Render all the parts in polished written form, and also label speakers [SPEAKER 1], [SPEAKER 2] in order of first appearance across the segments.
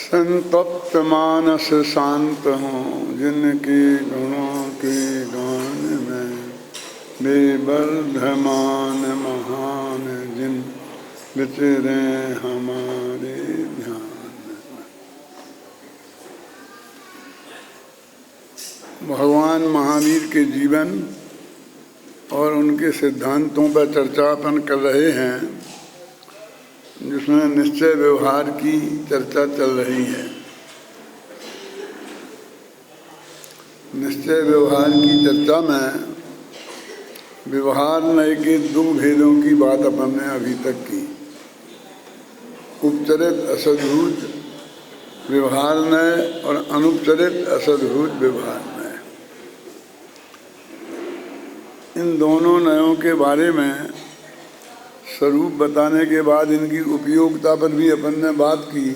[SPEAKER 1] संतप्त मानस शांत हों जिनके गुणों के गान में, बेवर्धमान महान जिन विचरे हमारे ध्यान में। भगवान महावीर के जीवन और उनके सिद्धांतों पर चर्चा अपन कर रहे हैं, जिसमें निश्चय व्यवहार की चर्चा चल रही है। निश्चय व्यवहार की चर्चा में व्यवहार नय के दो भेदों की बात अपन ने अभी तक की। उपचरित असद्भूत व्यवहार नय और अनुपचरित असद्भूत व्यवहार नय। इन दोनों नयों के बारे में स्वरूप बताने के बाद इनकी उपयोगिता पर भी अपन ने बात की।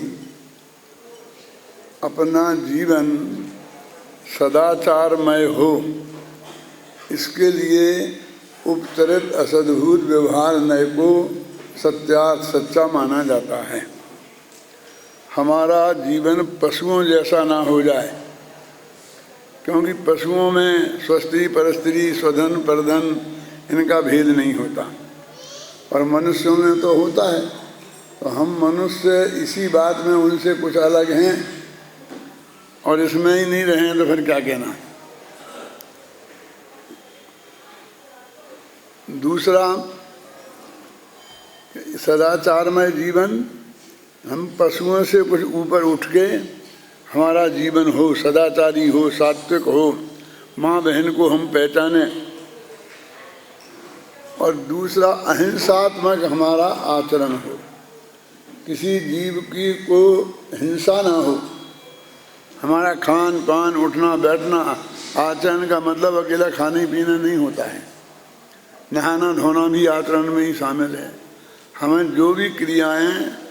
[SPEAKER 1] अपना जीवन सदाचारमय हो, इसके लिए उपचरित असद्भूत व्यवहार नय को सत्यार्थ सच्चा माना जाता है। हमारा जीवन पशुओं जैसा ना हो जाए, क्योंकि पशुओं में स्वस्त्री परस्त्री स्वधन परधन इनका भेद नहीं होता, और मनुष्यों में तो होता है। तो हम मनुष्य इसी बात में उनसे कुछ अलग हैं और इसमें ही नहीं रहे तो फिर क्या कहना। दूसरा, सदाचारमय जीवन, हम पशुओं से कुछ ऊपर उठ के हमारा जीवन हो, सदाचारी हो, सात्विक हो, माँ बहन को हम पहचाने। और दूसरा, अहिंसात्मक हमारा आचरण हो, किसी जीव की को हिंसा ना हो। हमारा खान पान उठना बैठना आचरण का मतलब अकेला खाने पीना नहीं होता है, नहाना धोना भी आचरण में ही शामिल है। हमें जो भी क्रियाएं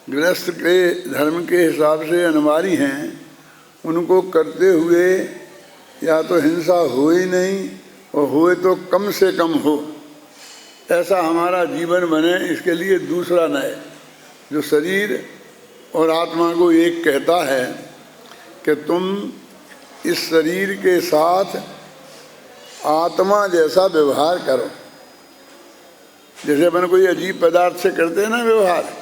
[SPEAKER 1] गृहस्थ के धर्म के हिसाब से अनिवार्य हैं, उनको करते हुए या तो हिंसा हो ही नहीं, और होए तो कम से कम हो, ऐसा हमारा जीवन बने। इसके लिए दूसरा नय, जो शरीर और आत्मा को एक कहता है कि तुम इस शरीर के साथ आत्मा जैसा व्यवहार करो। जैसे अपन कोई अजीब पदार्थ से करते हैं ना व्यवहार,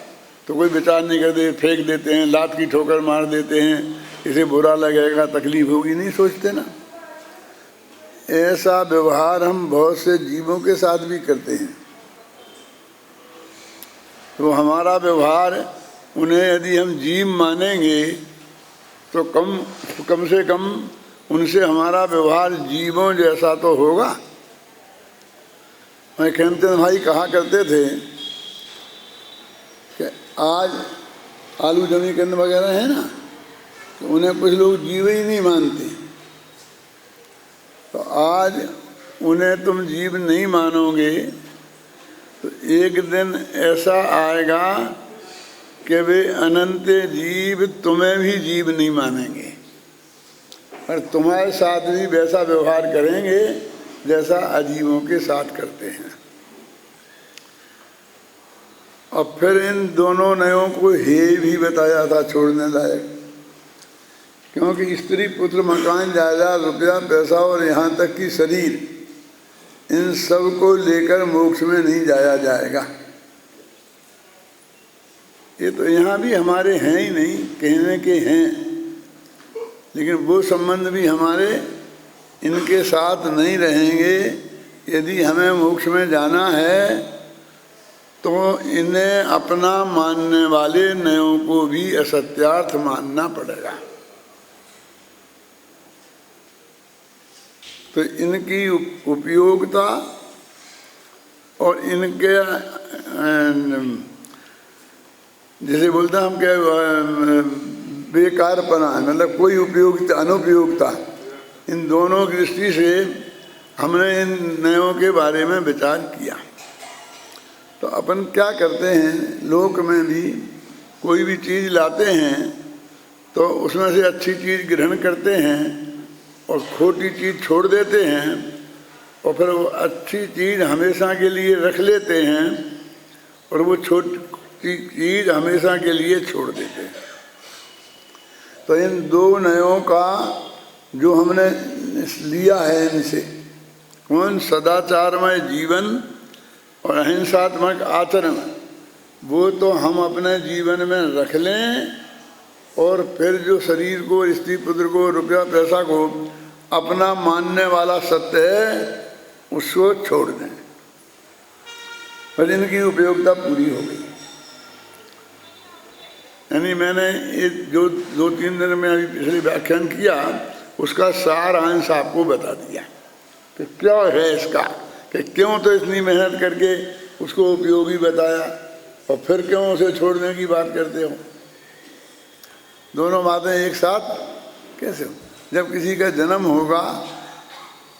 [SPEAKER 1] तो कोई विचार नहीं करते, फेंक देते हैं, लात की ठोकर मार देते हैं, इसे बुरा लगेगा, तकलीफ होगी, नहीं सोचते ना। ऐसा व्यवहार हम बहुत से जीवों के साथ भी करते हैं। तो हमारा व्यवहार, उन्हें यदि हम जीव मानेंगे तो कम से कम उनसे हमारा व्यवहार जीवों जैसा तो होगा। मैं खेमचंद भाई कहा करते थे कि आज आलू जमीकंद वगैरह है ना, तो उन्हें कुछ लोग जीव ही नहीं मानते। तो आज उन्हें तुम जीव नहीं मानोगे तो एक दिन ऐसा आएगा कि वे अनंत जीव तुम्हें भी जीव नहीं मानेंगे, और तुम्हारे साथ भी वैसा व्यवहार करेंगे जैसा अजीवों के साथ करते हैं। और फिर इन दोनों नयों को हेय भी बताया था छोड़ने लायक, क्योंकि स्त्री पुत्र मकान जायदाद रुपया पैसा और यहाँ तक कि शरीर, इन सब को लेकर मोक्ष में नहीं जाया जाएगा। ये तो यहाँ भी हमारे हैं ही नहीं, कहने के हैं, लेकिन वो संबंध भी हमारे इनके साथ नहीं रहेंगे। यदि हमें मोक्ष में जाना है तो इन्हें अपना मानने वाले नयों को भी असत्यार्थ मानना पड़ेगा। तो इनकी उपयोगिता और इनके जैसे बोलते हैं हम क्या बेकारपना, मतलब कोई उपयोगिता अनुपयोगिता, इन दोनों की दृष्टि से हमने इन नयों के बारे में विचार किया। तो अपन क्या करते हैं, लोक में भी कोई भी चीज़ लाते हैं तो उसमें से अच्छी चीज़ ग्रहण करते हैं और खोटी चीज़ छोड़ देते हैं, और फिर वो अच्छी चीज़ हमेशा के लिए रख लेते हैं और वो छोटी चीज़ हमेशा के लिए छोड़ देते हैं। तो इन दो नयों का जो हमने लिया है इनसे, कौन सदाचारमय जीवन और अहिंसात्मक आचरण, वो तो हम अपने जीवन में रख लें और फिर जो शरीर को, स्त्री पुत्र को, रुपया पैसा को अपना मानने वाला सत्य है उसको छोड़ दें। पर इनकी उपयोगिता पूरी हो गई। यानी मैंने ये जो 2-3 दिन में अभी पिछले व्याख्यान किया उसका सार अंश आपको बता दिया कि क्या है इसका, कि क्यों तो इतनी मेहनत करके उसको उपयोगी बताया और फिर क्यों उसे छोड़ने की बात करते हो। दोनों बातें एक साथ कैसे हो? जब किसी का जन्म होगा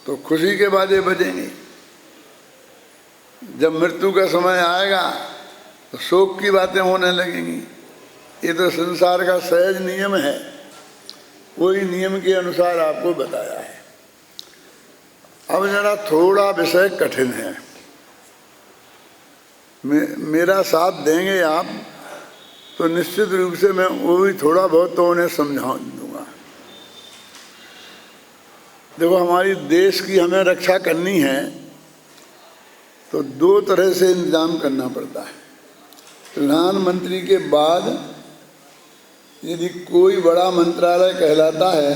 [SPEAKER 1] तो खुशी के बाजे बजेंगे, जब मृत्यु का समय आएगा तो शोक की बातें होने लगेंगी। ये तो संसार का सहज नियम है, वही नियम के अनुसार आपको बताया है। अब जरा थोड़ा विषय कठिन है, मेरा साथ देंगे आप तो निश्चित रूप से मैं वो भी थोड़ा बहुत तो उन्हें समझा दूंगा। देखो, हमारी देश की हमें रक्षा करनी है तो 2 तरह से इंतजाम करना पड़ता है। प्रधानमंत्री के बाद यदि कोई बड़ा मंत्रालय कहलाता है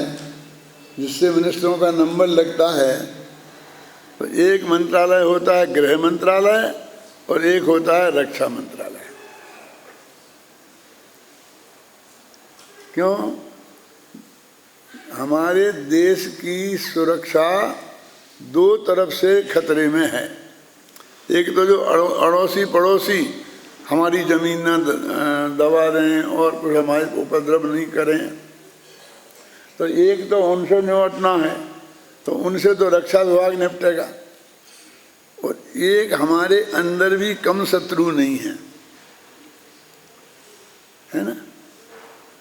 [SPEAKER 1] जिससे मिनिस्टरों का नंबर लगता है, तो एक मंत्रालय होता है गृह मंत्रालय और एक होता है रक्षा मंत्रालय। क्यों? हमारे देश की सुरक्षा 2 तरफ से खतरे में है। एक तो जो अड़ोसी पड़ोसी हमारी ज़मीन न दबा दें और कुछ हमारे उपद्रव नहीं करें, तो एक तो उनसे निपटना है, तो उनसे तो रक्षा विभाग निपटेगा। और एक हमारे अंदर भी कम शत्रु नहीं है, है ना?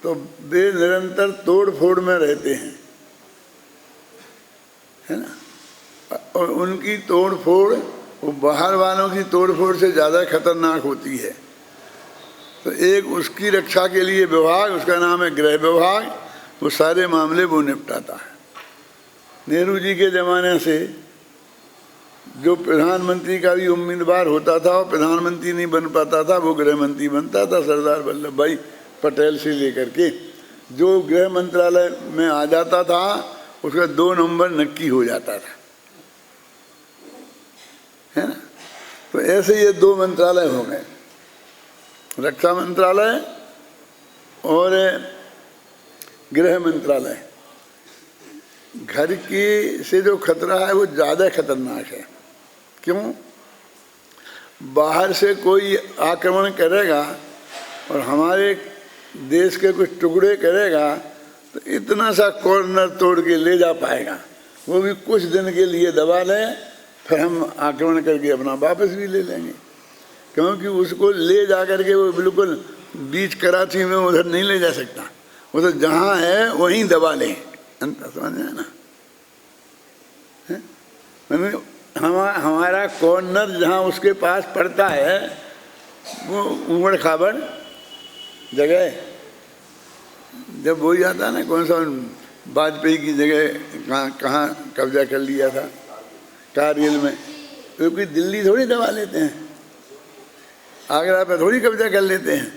[SPEAKER 1] तो वे निरंतर तोड़ फोड़ में रहते हैं, है ना? और उनकी तोड़ फोड़ वो बाहर वालों की तोड़ फोड़ से ज़्यादा खतरनाक होती है। तो एक उसकी रक्षा के लिए विभाग, उसका नाम है गृह विभाग, वो सारे मामले वो निपटाता है। नेहरू जी के ज़माने से जो प्रधानमंत्री का भी उम्मीदवार होता था और प्रधानमंत्री नहीं बन पाता था, वो गृह मंत्री बनता था। सरदार वल्लभ भाई पटेल से लेकर के जो गृह मंत्रालय में आ जाता था उसका 2 नंबर नक्की हो जाता था, है ना? तो ऐसे ये 2 मंत्रालय हो गए, रक्षा मंत्रालय और गृह मंत्रालय। घर की से जो खतरा है वो ज़्यादा खतरनाक है। क्यों? बाहर से कोई आक्रमण करेगा और हमारे देश के कुछ टुकड़े करेगा तो इतना सा कॉर्नर तोड़ के ले जा पाएगा, वो भी कुछ दिन के लिए दबा लें, फिर हम आक्रमण करके अपना वापस भी ले लेंगे। क्योंकि उसको ले जा करके वो बिल्कुल बीच कराची में उधर नहीं ले जा सकता, वो तो जहाँ है वहीं दबा लें। अंतर समझ में ना? हमारा कॉर्नर जहाँ उसके पास पड़ता है वो उबड़ खाबड़ जगह, जब वो जाता है ना, कौन सा वाजपेयी की जगह कहाँ कब्जा कर लिया था, कारगिल में, तो कोई दिल्ली थोड़ी दबा लेते हैं, आगरा पे थोड़ी कब्जा कर लेते हैं।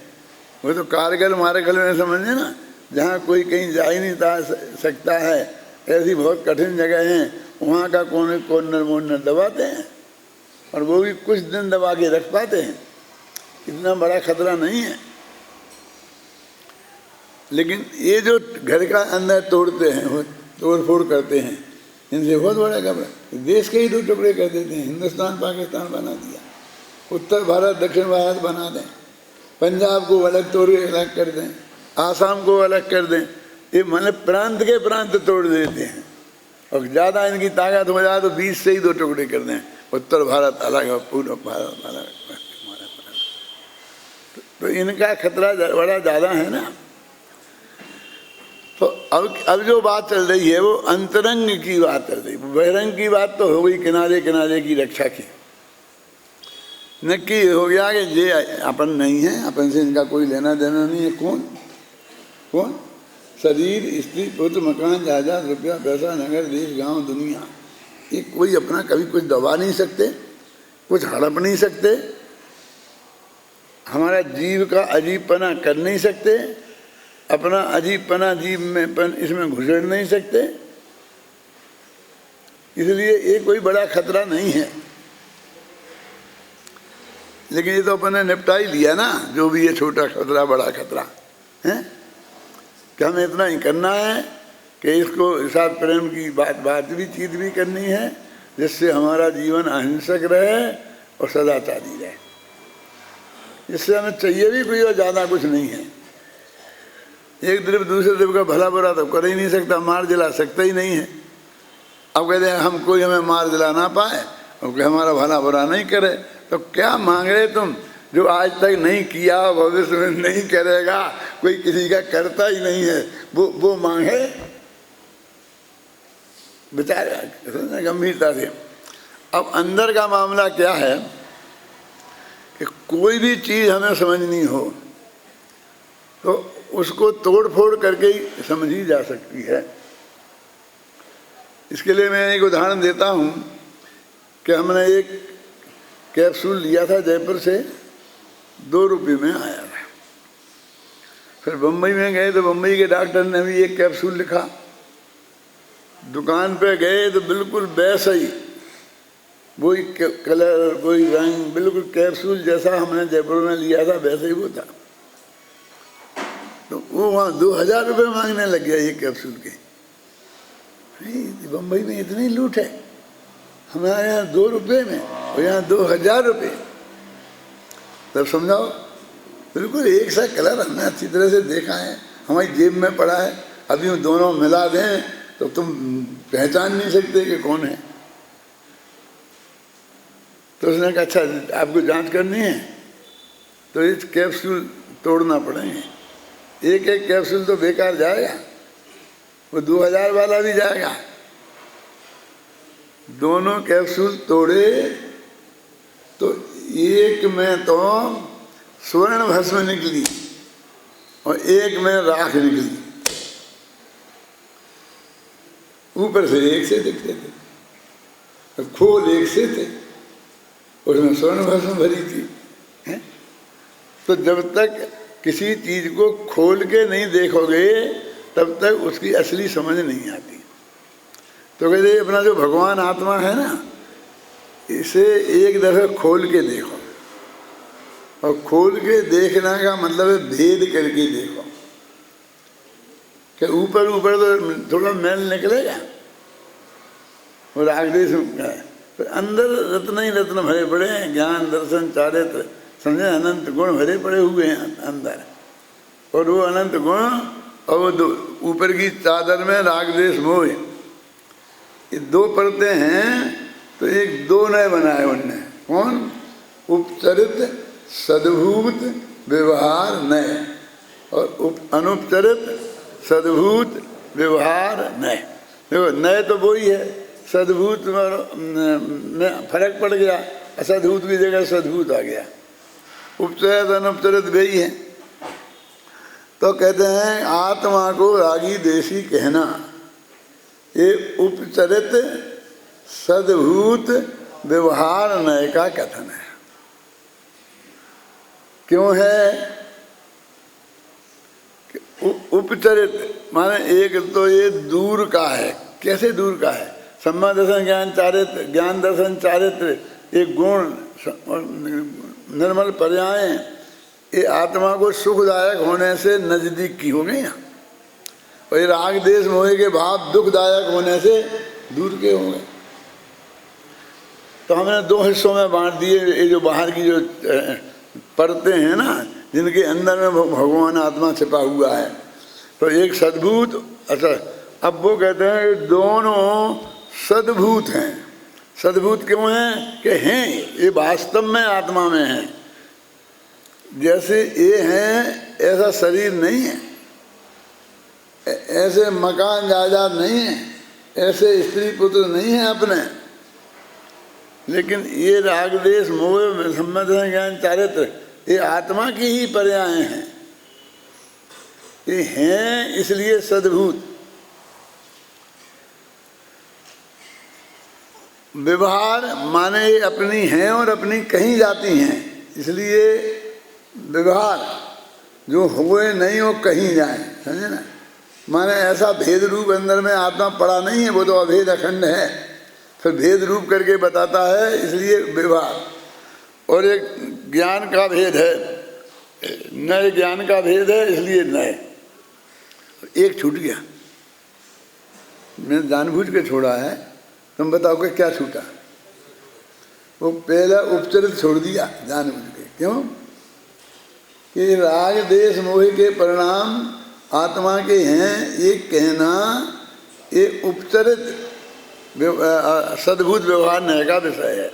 [SPEAKER 1] वो तो कारगिल मारगल में समझे ना, जहाँ कोई कहीं जा ही नहीं सकता है, ऐसी बहुत कठिन जगह हैं, वहाँ का कॉर्नर दबाते हैं और वो भी कुछ दिन दबा के रख पाते हैं। इतना बड़ा खतरा नहीं है। लेकिन ये जो घर का अंदर तोड़ते हैं, वो तोड़ फोड़ करते हैं, इनसे बहुत बड़ा खतरा। देश के ही 2 टुकड़े कर देते हैं, हिंदुस्तान पाकिस्तान बना दिया, उत्तर भारत दक्षिण भारत बना दें, पंजाब को अलग तोड़ के अलग कर दें, आसाम को अलग कर दें। ये मतलब प्रांत के प्रांत तोड़ देते हैं। और ज़्यादा इनकी ताकत हो जाए तो 20 से ही 2 टुकड़े कर दें, उत्तर भारत अलग और पूर्व भारत अलग। तो इनका खतरा बड़ा ज़्यादा है ना। तो अब जो बात चल रही है वो अंतरंग की बात चल रही है। बहिरंग की बात तो हो गई किनारे किनारे की रक्षा की, नक्की हो गया कि ये अपन नहीं है, अपन से इनका कोई लेना देना नहीं है। कौन कौन? शरीर, स्त्री, पुत्र, मकान, जायदाद, रुपया, पैसा, नगर, देश, गांव, दुनिया, ये कोई अपना कभी कुछ दबा नहीं सकते, कुछ हड़प नहीं सकते, हमारा जीव का अजीबपना कर नहीं सकते, अपना अजीबपना जीव में इसमें घुसड़ नहीं सकते। इसलिए ये कोई बड़ा खतरा नहीं है। लेकिन ये तो अपन ने निपटा ही लिया ना, जो भी ये छोटा खतरा बड़ा खतरा है, कि हमें इतना ही करना है कि इसको साथ प्रेम की बात भी चीत भी करनी है, जिससे हमारा जीवन अहिंसक रहे और सदाचारी रहे। इससे हमें चाहिए भी कोई और ज़्यादा कुछ नहीं है। एक द्रव्य दूसरे द्रव्य का भला बुरा तो कर ही नहीं सकता, मार दिला सकता ही नहीं है। अब कहते हैं हम कोई हमें मार दिला ना पाए और कोई हमारा भला बुरा नहीं करे, तो क्या मांग रहे तुम? जो आज तक नहीं किया, भविष्य में नहीं करेगा, कोई किसी का करता ही नहीं है, वो मांगे? बेचारा गंभीरता से। अब अंदर का मामला क्या है कि कोई भी चीज़ हमें समझनी हो तो उसको तोड़ फोड़ करके ही समझी जा सकती है। इसके लिए मैं एक उदाहरण देता हूँ कि हमने एक कैप्सूल लिया था जयपुर से, 2 रुपये में आया था। फिर बम्बई में गए तो बम्बई के डॉक्टर ने भी एक कैप्सूल लिखा। दुकान पे गए तो बिल्कुल वैसा ही, वही कलर, वही रंग, बिल्कुल कैप्सूल जैसा हमने जयपुर में लिया था वैसे ही वो था। तो वो वहाँ 2000 रुपये मांगने लग गया ये कैप्सूल के। बम्बई में इतनी लूट है, हमारे यहाँ 2 रुपये में और यहाँ 2000 रुपये। तब समझाओ, बिल्कुल एक सा कलर हमने अच्छी तरह से देखा है, हमारी जेब में पड़ा है, अभी हम दोनों मिला दें तो तुम पहचान नहीं सकते कि कौन है। तो उसने कहा अच्छा आपको जांच करनी है तो इस कैप्सूल तोड़ना पड़ेंगे। एक एक कैप्सूल तो बेकार जाएगा, वो 2000 वाला भी जाएगा। दोनों कैप्सूल तोड़े तो एक में तो स्वर्ण भस्म निकली और एक में राख निकली। ऊपर से एक से दिखते थे, खोल एक से थे, उसमें स्वर्ण भस्म भरी थी है? तो जब तक किसी चीज को खोल के नहीं देखोगे तब तक उसकी असली समझ नहीं आती। तो कहते अपना जो भगवान आत्मा है ना, इसे एक दफे खोल के देखो, और खोल के देखना का मतलब है भेद करके देखो। कि ऊपर ऊपर तो थोड़ा मैल निकलेगा और आगे फिर अंदर रत्न ही रत्न भरे पड़े हैं, ज्ञान दर्शन चारित्र समझे, अनंत गुण भरे पड़े हुए हैं अंदर। और वो अनंत गुण और वो ऊपर की चादर में राग द्वेष मोह, ये 2 परतें हैं। तो एक 2 नए बनाए उनने। कौन? उपचरित सद्भूत व्यवहार नए और अनुपचरित सद्भूत व्यवहार नए। देखो नए तो वही है, सद्भूत में फर्क पड़ गया, असद्भूत की जगह सद्भूत आ गया। उपचरित अनुपचरित वही है। तो कहते हैं आत्मा को रागी देशी कहना, ये उपचरित सद्भूत व्यवहार नय का कथन है। क्यों है? उपचरित माने एक तो ये दूर का है। कैसे दूर का है? सम्मा दर्शन ज्ञान चारित्र, ज्ञान दर्शन चारित्र, एक गुण निर्मल पर्याय, ये आत्मा को सुखदायक होने से नजदीक की हो गई ना, और ये राग देश मोह के भाव दुखदायक होने से दूर के हो गए। तो हमने 2 हिस्सों में बांट दिए। ये जो बाहर की जो परतें हैं ना, जिनके अंदर में भगवान आत्मा छिपा हुआ है, तो एक सद्भूत। अच्छा अब वो कहते हैं दोनों सद्भूत हैं। सद्भूत क्यों हैं? कि हैं ये वास्तव में आत्मा में है, जैसे ये हैं ऐसा शरीर नहीं है। ऐसे मकान जायदाद नहीं है, ऐसे स्त्री पुत्र नहीं है अपने, लेकिन ये राग देश मोह सम्मत ज्ञान चारित्र ये आत्मा की ही पर्याय हैं। ये हैं इसलिए सद्भूत। व्यवहार माने ये अपनी हैं और अपनी कहीं जाती हैं, इसलिए व्यवहार जो हुए नहीं वो कहीं जाए, समझे ना। माने ऐसा भेद रूप अंदर में आत्मा पड़ा नहीं है, वो तो अभेद अखंड है, फिर भेद रूप करके बताता है, इसलिए व्यवहार। और एक ज्ञान का भेद है, नए ज्ञान का भेद है, इसलिए नए। एक छूट गया, मैंने जानबूझ के छोड़ा है, तुम बताओ कि क्या छूटा। वो पहला उपचरित छोड़ दिया जानबूझ के। क्यों? कि राग देश मोह के परिणाम आत्मा के हैं, ये कहना ये उपचरित सद्भूत व्यवहार नए का विषय है।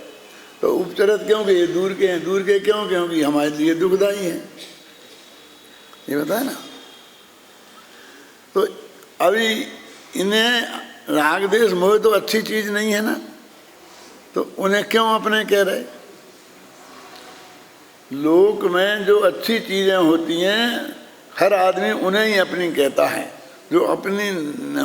[SPEAKER 1] तो उपचरित क्यों कि ये दूर के हैं। दूर के क्यों? क्योंकि हमारे लिए दुखदायी हैं, ये बताया ना। तो अभी इन्हें राग देश मोह तो अच्छी चीज नहीं है ना, तो उन्हें क्यों अपने कह रहे। लोक में जो अच्छी चीजें होती हैं हर आदमी उन्हें ही अपनी कहता है, जो अपनी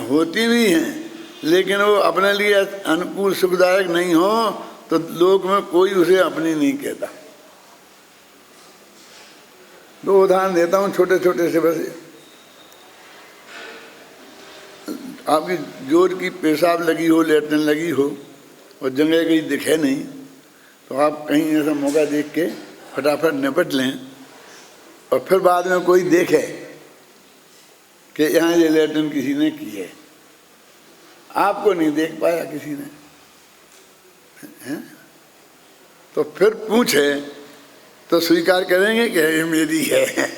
[SPEAKER 1] होती भी हैं लेकिन वो अपने लिए अनुकूल सुखदायक नहीं हो तो लोक में कोई उसे अपनी नहीं कहता। दो उदाहरण देता हूँ छोटे छोटे से। बस आपकी जोर की पेशाब लगी हो, लेटने लगी हो और जगह कहीं दिखे नहीं, तो आप कहीं ऐसा मौका देख के फटाफट निपट लें, और फिर बाद में कोई देखे कि यहाँ ये लेटन किसी ने की है, आपको नहीं देख पाया किसी ने है? तो फिर पूछे तो स्वीकार करेंगे कि ये मेरी है।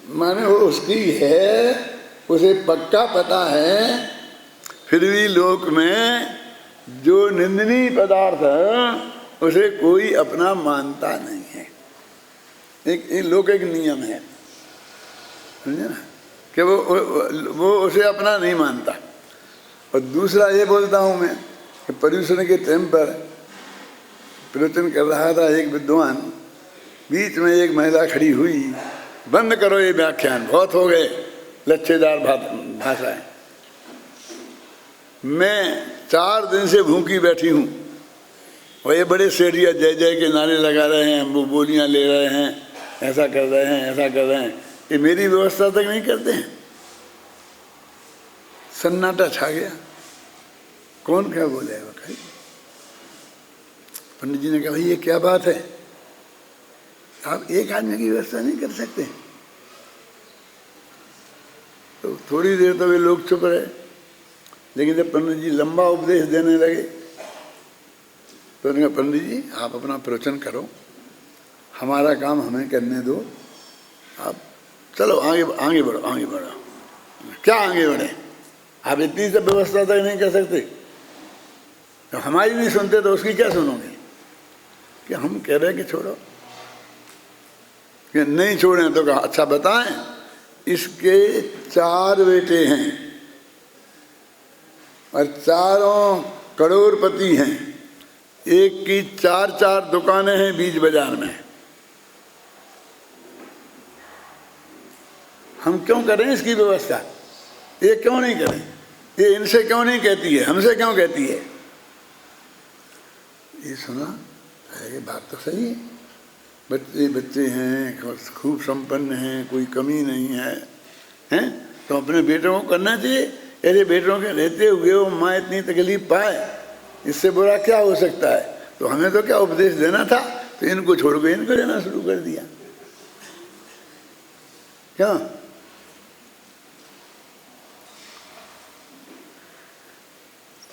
[SPEAKER 1] माने वो उसकी है, उसे पक्का पता है, फिर भी लोक में जो निंदनीय पदार्थ है उसे कोई अपना मानता नहीं है। एक लौकिक नियम है, समझे ना, कि वो उसे अपना नहीं मानता। और दूसरा ये बोलता हूँ मैं कि पर्यूषण के टाइम पर प्रवचन कर रहा था एक विद्वान, बीच में एक महिला खड़ी हुई, बंद करो ये व्याख्यान, बहुत हो गए लच्छेदार भाषाएं, मैं 4 दिन से भूखी बैठी हूँ और ये बड़े सेठिया जय जय के नारे लगा रहे हैं, वो बोलियाँ ले रहे हैं, ऐसा कर रहे हैं, ऐसा कर रहे हैं, ये मेरी व्यवस्था तक नहीं करते हैं। सन्नाटा छा गया, कौन क्या बोले भाई। पंडित जी ने कहा भाई ये क्या बात है, आप एक आदमी की व्यवस्था नहीं कर सकते। तो थोड़ी देर तो वे लोग चुप रहे, लेकिन जब पंडित जी लंबा उपदेश देने लगे तो उन्होंने कहा पंडित जी आप अपना प्रवचन करो, हमारा काम हमें करने दो, आप चलो आगे आगे बढ़ो, आगे बढ़ो। क्या आगे बढ़े, आप इतनी सब व्यवस्था तक नहीं कर सकते, तो हमारी नहीं सुनते तो उसकी क्या सुनोगे। कि हम कह रहे हैं कि छोड़ो, कि नहीं छोड़ें तो कहा अच्छा बताएं, इसके 4 बेटे हैं और चारों करोड़पति हैं, एक की 4 दुकानें हैं बीच बाजार में, हम क्यों करें इसकी व्यवस्था, ये क्यों नहीं करें, ये इनसे क्यों नहीं कहती है, हमसे क्यों कहती है। ये सुना ये बात तो सही है, बच्चे हैं, खूब संपन्न हैं, कोई कमी नहीं है, हैं तो अपने बेटों को करना चाहिए। ऐसे बेटों के रहते हुए वो माँ इतनी तकलीफ पाए, इससे बुरा क्या हो सकता है। तो हमें तो क्या उपदेश देना था, तो इनको छोड़ के इनको देना शुरू कर दिया। क्या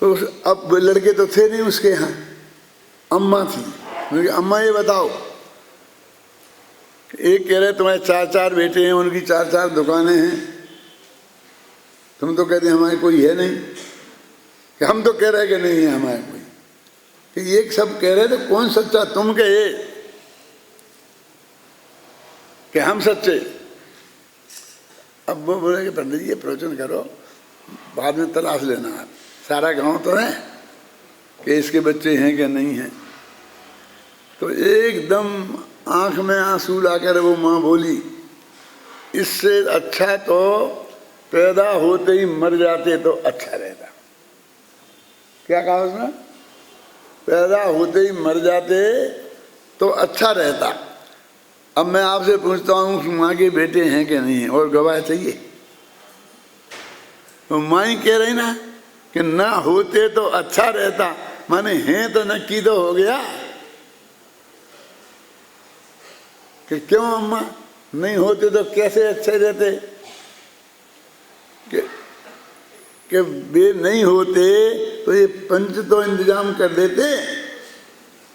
[SPEAKER 1] तो अब लड़के तो थे नहीं उसके यहाँ, अम्मा थी। अम्मा ये बताओ, एक कह रहे तुम्हारे 4 बेटे हैं, उनकी 4 दुकानें हैं, तुम तो कहते हमारे कोई है नहीं, कि हम तो कह रहे कि नहीं है हमारे कोई, कि एक सब कह रहे थे कौन सच्चा, तुम कहे कि हम सच्चे। अब वो बोले कि पंडित जी ये प्रवचन करो, बाद में तलाश लेना आप, सारा गांव तो है कि इसके बच्चे हैं कि नहीं हैं। तो एकदम आंख में आंसू लाकर वो माँ बोली, इससे अच्छा तो पैदा होते ही मर जाते तो अच्छा रहता। क्या कहा उसने? पैदा होते ही मर जाते तो अच्छा रहता। अब मैं आपसे पूछता हूँ कि माँ के बेटे हैं कि नहीं हैं, और गवाह चाहिए? तो माँ ही कह रही ना कि ना होते तो अच्छा रहता, माने हैं तो नक्की तो हो गया कि क्यों अम्मा नहीं होते तो कैसे अच्छे रहते, कि वे नहीं होते तो ये पंच तो इंतजाम कर देते,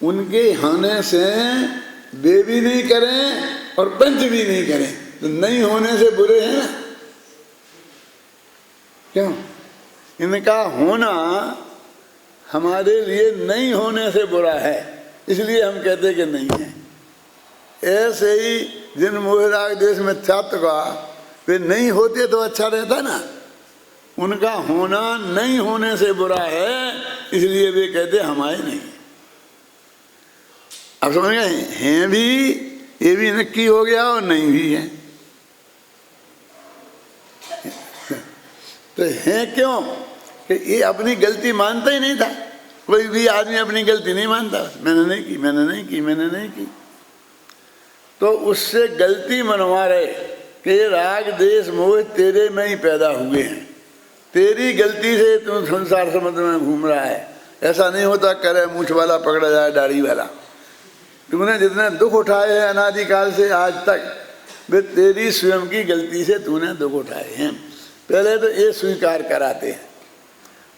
[SPEAKER 1] उनके होने से वे भी नहीं करें और पंच भी नहीं करें, तो नहीं होने से बुरे हैं ना। क्यों? इनका होना हमारे लिए नहीं होने से बुरा है, इसलिए हम कहते कि नहीं है। ऐसे ही जिन मोहराग देश में छात्र का वे नहीं होते तो अच्छा रहता ना, उनका होना नहीं होने से बुरा है, इसलिए वे कहते हमारे नहीं। अब समझ गए? हैं भी, ये भी नक्की हो गया और नहीं भी है। तो हैं क्यों? कि ये अपनी गलती मानता ही नहीं था। कोई भी आदमी अपनी गलती नहीं मानता, मैंने नहीं की, मैंने नहीं की, मैंने नहीं की। तो उससे गलती मनवा रहे कि राग देश मोह तेरे में ही पैदा हुए हैं, तेरी गलती से तू संसार समुद्र में घूम रहा है। ऐसा नहीं होता करे मूछ वाला पकड़ा जाए दाढ़ी वाला। तूने जितने दुख उठाए हैं अनादिकाल से आज तक, वे तेरी स्वयं की गलती से तूने दुख उठाए हैं। पहले तो ये स्वीकार कराते हैं,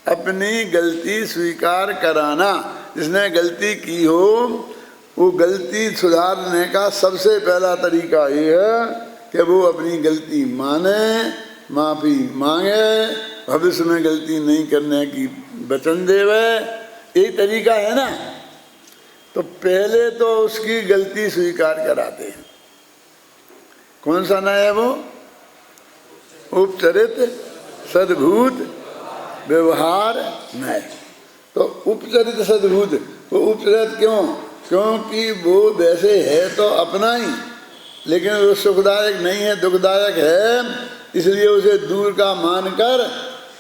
[SPEAKER 1] अपनी गलती स्वीकार कराना। जिसने गलती की हो वो गलती सुधारने का सबसे पहला तरीका ये है कि वो अपनी गलती माने, माफ़ी मांगे, भविष्य में गलती नहीं करने की वचन देवे। यही तरीका है ना। तो पहले तो उसकी गलती स्वीकार कराते हैं। कौन सा न्याय है वो? उपचरित सद्भूत व्यवहार न्याय। तो उपचरित सद्भूत, वो उपचरित क्यों? क्योंकि वो वैसे है तो अपना ही, लेकिन वो सुखदायक नहीं है, दुखदायक है, इसलिए उसे दूर का मानकर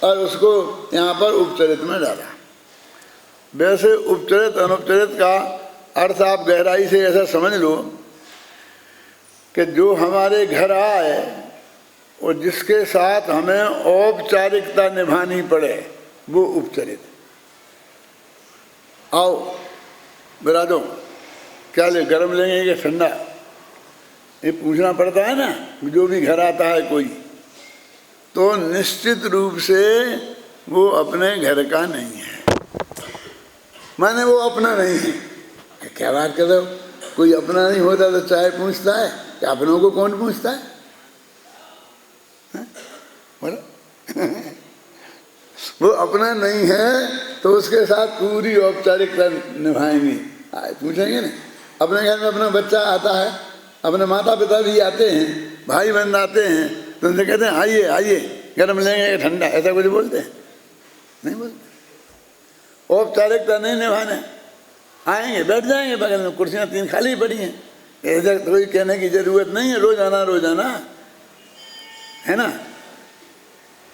[SPEAKER 1] और उसको यहाँ पर उपचरित में डाला। वैसे उपचरित अनुपचरित का अर्थ आप गहराई से ऐसा समझ लो कि जो हमारे घर आए और जिसके साथ हमें औपचारिकता निभानी पड़े वो उपचरित। आओ बिरादो, क्या ले, गरम लेंगे कि ठंडा? ये पूछना पड़ता है ना। जो भी घर आता है कोई, तो निश्चित रूप से वो अपने घर का नहीं है, माने वो अपना नहीं है। क्या बात कर रहे हो? कोई अपना नहीं होता तो चाय पूछता है कि अपनों को कौन पूछता है? बोलो वो अपना नहीं है तो उसके साथ पूरी औपचारिकता निभाएंगे। पूछेंगे ना, अपने घर में अपना बच्चा आता है, अपने माता पिता भी आते हैं, भाई बहन आते हैं, तो उनसे कहते हैं आइए आइए गर्म लेंगे ठंडा, ऐसा कुछ बोलते हैं? नहीं बोलते। औपचारिकता नहीं निभाने, आएंगे बैठ जाएंगे बगल में, कुर्सियाँ 3 खाली पड़ी हैं, ऐसा कोई कहने की जरूरत नहीं है। रोजाना रोजाना है ना,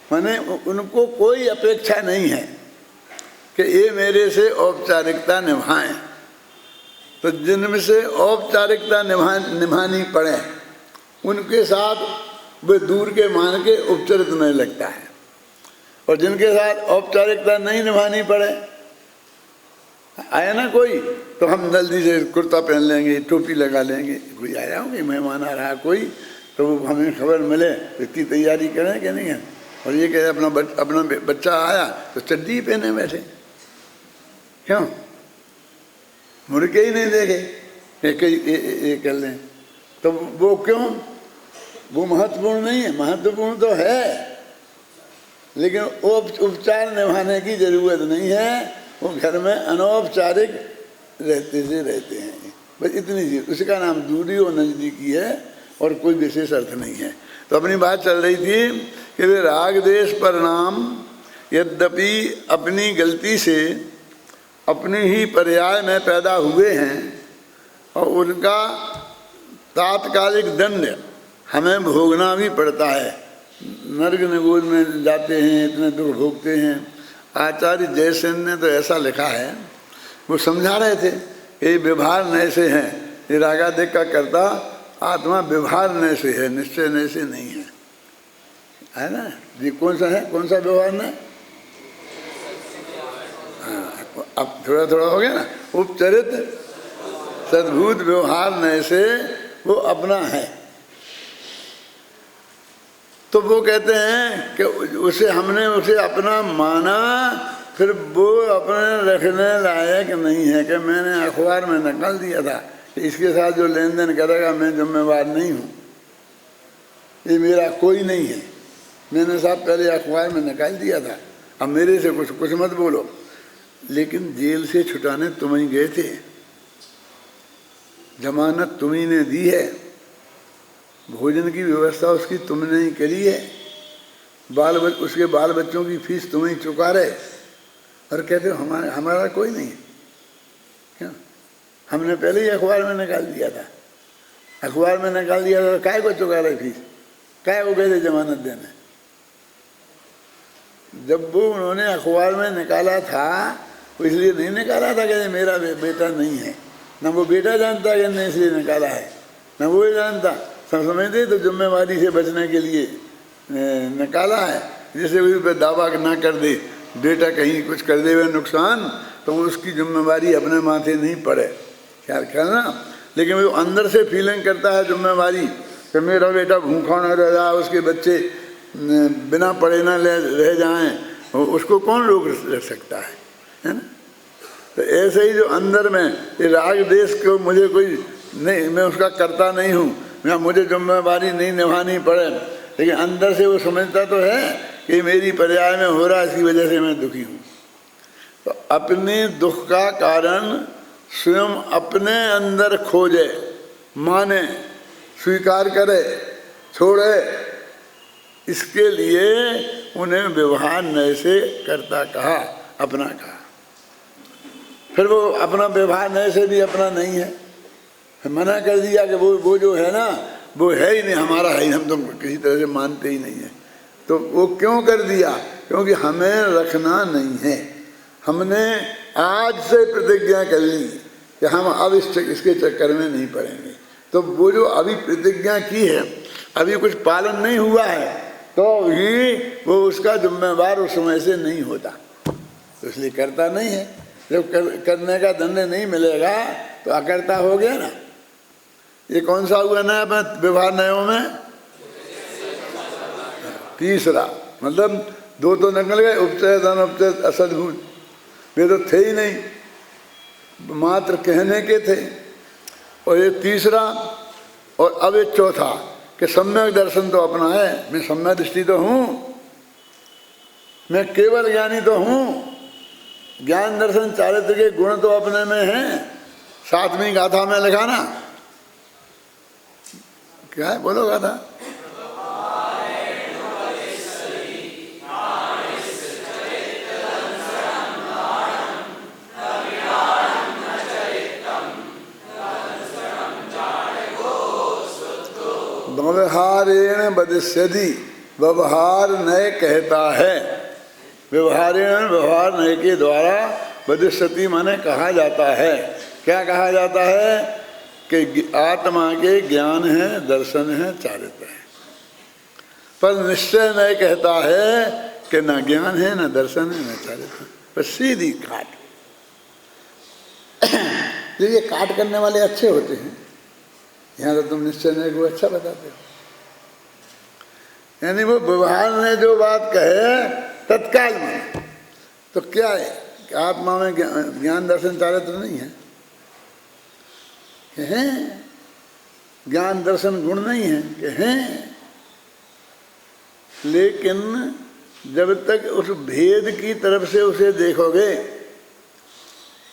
[SPEAKER 1] माने उनको कोई अपेक्षा नहीं है कि ये मेरे से औपचारिकता निभाएं। तो जिनमें से औपचारिकता निभानी पड़े उनके साथ वे दूर के मान के उपचरित नहीं लगता है, और जिनके साथ औपचारिकता नहीं निभानी पड़े, आया ना कोई, तो हम जल्दी से कुर्ता पहन लेंगे, टोपी लगा लेंगे। कोई आया हो, कोई मेहमान आ रहा कोई, तो हमें खबर मिले तो इतनी तैयारी करें कि नहीं है। और ये कहे अपना बच्चा आया तो चड्डी पहने बैठे, क्यों? मुड़के ही नहीं देखे ये कर लें, तो वो क्यों? वो महत्वपूर्ण नहीं है। महत्वपूर्ण तो है, लेकिन उपचार निभाने की जरूरत नहीं है। वो घर में अनौपचारिक रहते हैं, बस इतनी चीज। उसका नाम दूरी और नजदीकी है और कोई विशेष अर्थ नहीं है। तो अपनी बात चल रही थी कि वे राग देश परिणाम यद्यपि अपनी गलती से अपनी ही पर्याय में पैदा हुए हैं और उनका तात्कालिक दंड हमें भोगना भी पड़ता है। नरक निगोद में जाते हैं, इतने दुख भोगते हैं। आचार्य जयसेन ने तो ऐसा लिखा है, वो समझा रहे थे ये व्यवहार नए से हैं, ये रागादेश का कर्ता आत्मा व्यवहार नए से है, निश्चय नए से नहीं है ना। ये कौन सा है, कौन सा व्यवहार नए? अब थोड़ा थोड़ा हो गया ना। उपचरित सद्भूत व्यवहार नए से वो अपना है। तो वो कहते हैं कि उसे हमने उसे अपना माना, फिर वो अपने रखने लायक नहीं है कि मैंने अखबार में निकाल दिया था कि इसके साथ जो लेन देन करेगा मैं जिम्मेवार नहीं हूँ, ये मेरा कोई नहीं है। मैंने साहब पहले अखबार में निकाल दिया था, अब मेरे से कुछ मत बोलो। लेकिन जेल से छुटाने तुम ही गए थे, जमानत तुम ही ने दी है, भोजन की व्यवस्था उसकी तुमने ही करी है, उसके बाल बच्चों की फीस तुम ही चुका रहे, और कहते हो हमारा कोई नहीं है। क्या हमने पहले ही अखबार में निकाल दिया था, अखबार में निकाल दिया था, काय को चुका रहे फीस, काय को गए थे जमानत देने। जब वो उन्होंने अखबार में निकाला था वो इसलिए नहीं निकाला था कि मेरा बेटा नहीं है, न वो बेटा जानता कि नहीं इसलिए निकाला है, न वो जानता। सब समझते तो जिम्मेवारी से बचने के लिए निकाला है, जिससे उस पर दावा ना कर दे बेटा कहीं कुछ कर दे नुकसान, तो उसकी जिम्मेवारी अपने माथे नहीं पड़े, ख्याल करना। लेकिन वो अंदर से फीलिंग करता है जिम्मेवारी कि मेरा बेटा भूखा न रह जाए, उसके बच्चे बिना पढ़े ना रह जाएं, उसको कौन रोक सकता है ना। तो ऐसे ही जो अंदर में ये राग देश को मुझे कोई नहीं, मैं उसका करता नहीं हूँ, मैं मुझे जिम्मेवारी नहीं निभानी पड़े, लेकिन अंदर से वो समझता तो है कि मेरी पर्याय में हो रहा है, इसकी वजह से मैं दुखी हूँ। तो अपने दुख का कारण स्वयं अपने अंदर खोजे, माने, स्वीकार करे, छोड़े, इसके लिए उन्हें व्यवहार नए से करता कहा, अपना कहा। फिर वो अपना व्यवहार नए से भी अपना नहीं है, मना कर दिया कि वो जो है ना वो है ही नहीं, हमारा है ही, हम तो किसी तरह से मानते ही नहीं है। तो वो क्यों कर दिया? क्योंकि हमें रखना नहीं है। हमने आज से प्रतिज्ञा कर ली कि हम अब इसके चक्कर में नहीं पड़ेंगे। तो वो जो अभी प्रतिज्ञा की है, अभी कुछ पालन नहीं हुआ है, तो ही वो उसका जिम्मेवार उस समय से नहीं होता, तो इसलिए करता नहीं है। जब करने का दंड नहीं मिलेगा तो अकर्ता हो गया ना। ये कौन सा हुआ ना व्यवहार नयों में? तीसरा, मतलब दो तो निकल गए, उपचय अनुपचय असद्भूत, वे तो थे ही नहीं, मात्र कहने के थे। और ये तीसरा, और अब ये चौथा कि सम्यक दर्शन तो अपना है, मैं सम्यक दृष्टि तो हूँ, मैं केवल ज्ञानी तो हूँ, ज्ञान दर्शन चारित्र के गुण तो अपने में हैं। 7वीं गाथा में लिखा ना, क्या है बोलो गाथा? व्यवहारेण बदिष्यति, व्यवहार नय कहता है, व्यवहारेण व्यवहार नय के द्वारा बदिष्यति माने कहा जाता है। क्या कहा जाता है? कि आत्मा के ज्ञान है, दर्शन है, चारित्र है। पर निश्चय नय कहता है कि न ज्ञान है, न दर्शन है, न चारित्र है, बस सीधी काट। ये काट करने वाले अच्छे होते हैं, यहाँ तो तुम निश्चय नय को अच्छा बताते हो। यानी वो व्यवहार ने जो बात कहे तत्काल में, तो क्या है कि आत्मा में ज्ञान दर्शन चारित्र नहीं है, हैं ज्ञान दर्शन गुण नहीं है कि हैं। लेकिन जब तक उस भेद की तरफ से उसे देखोगे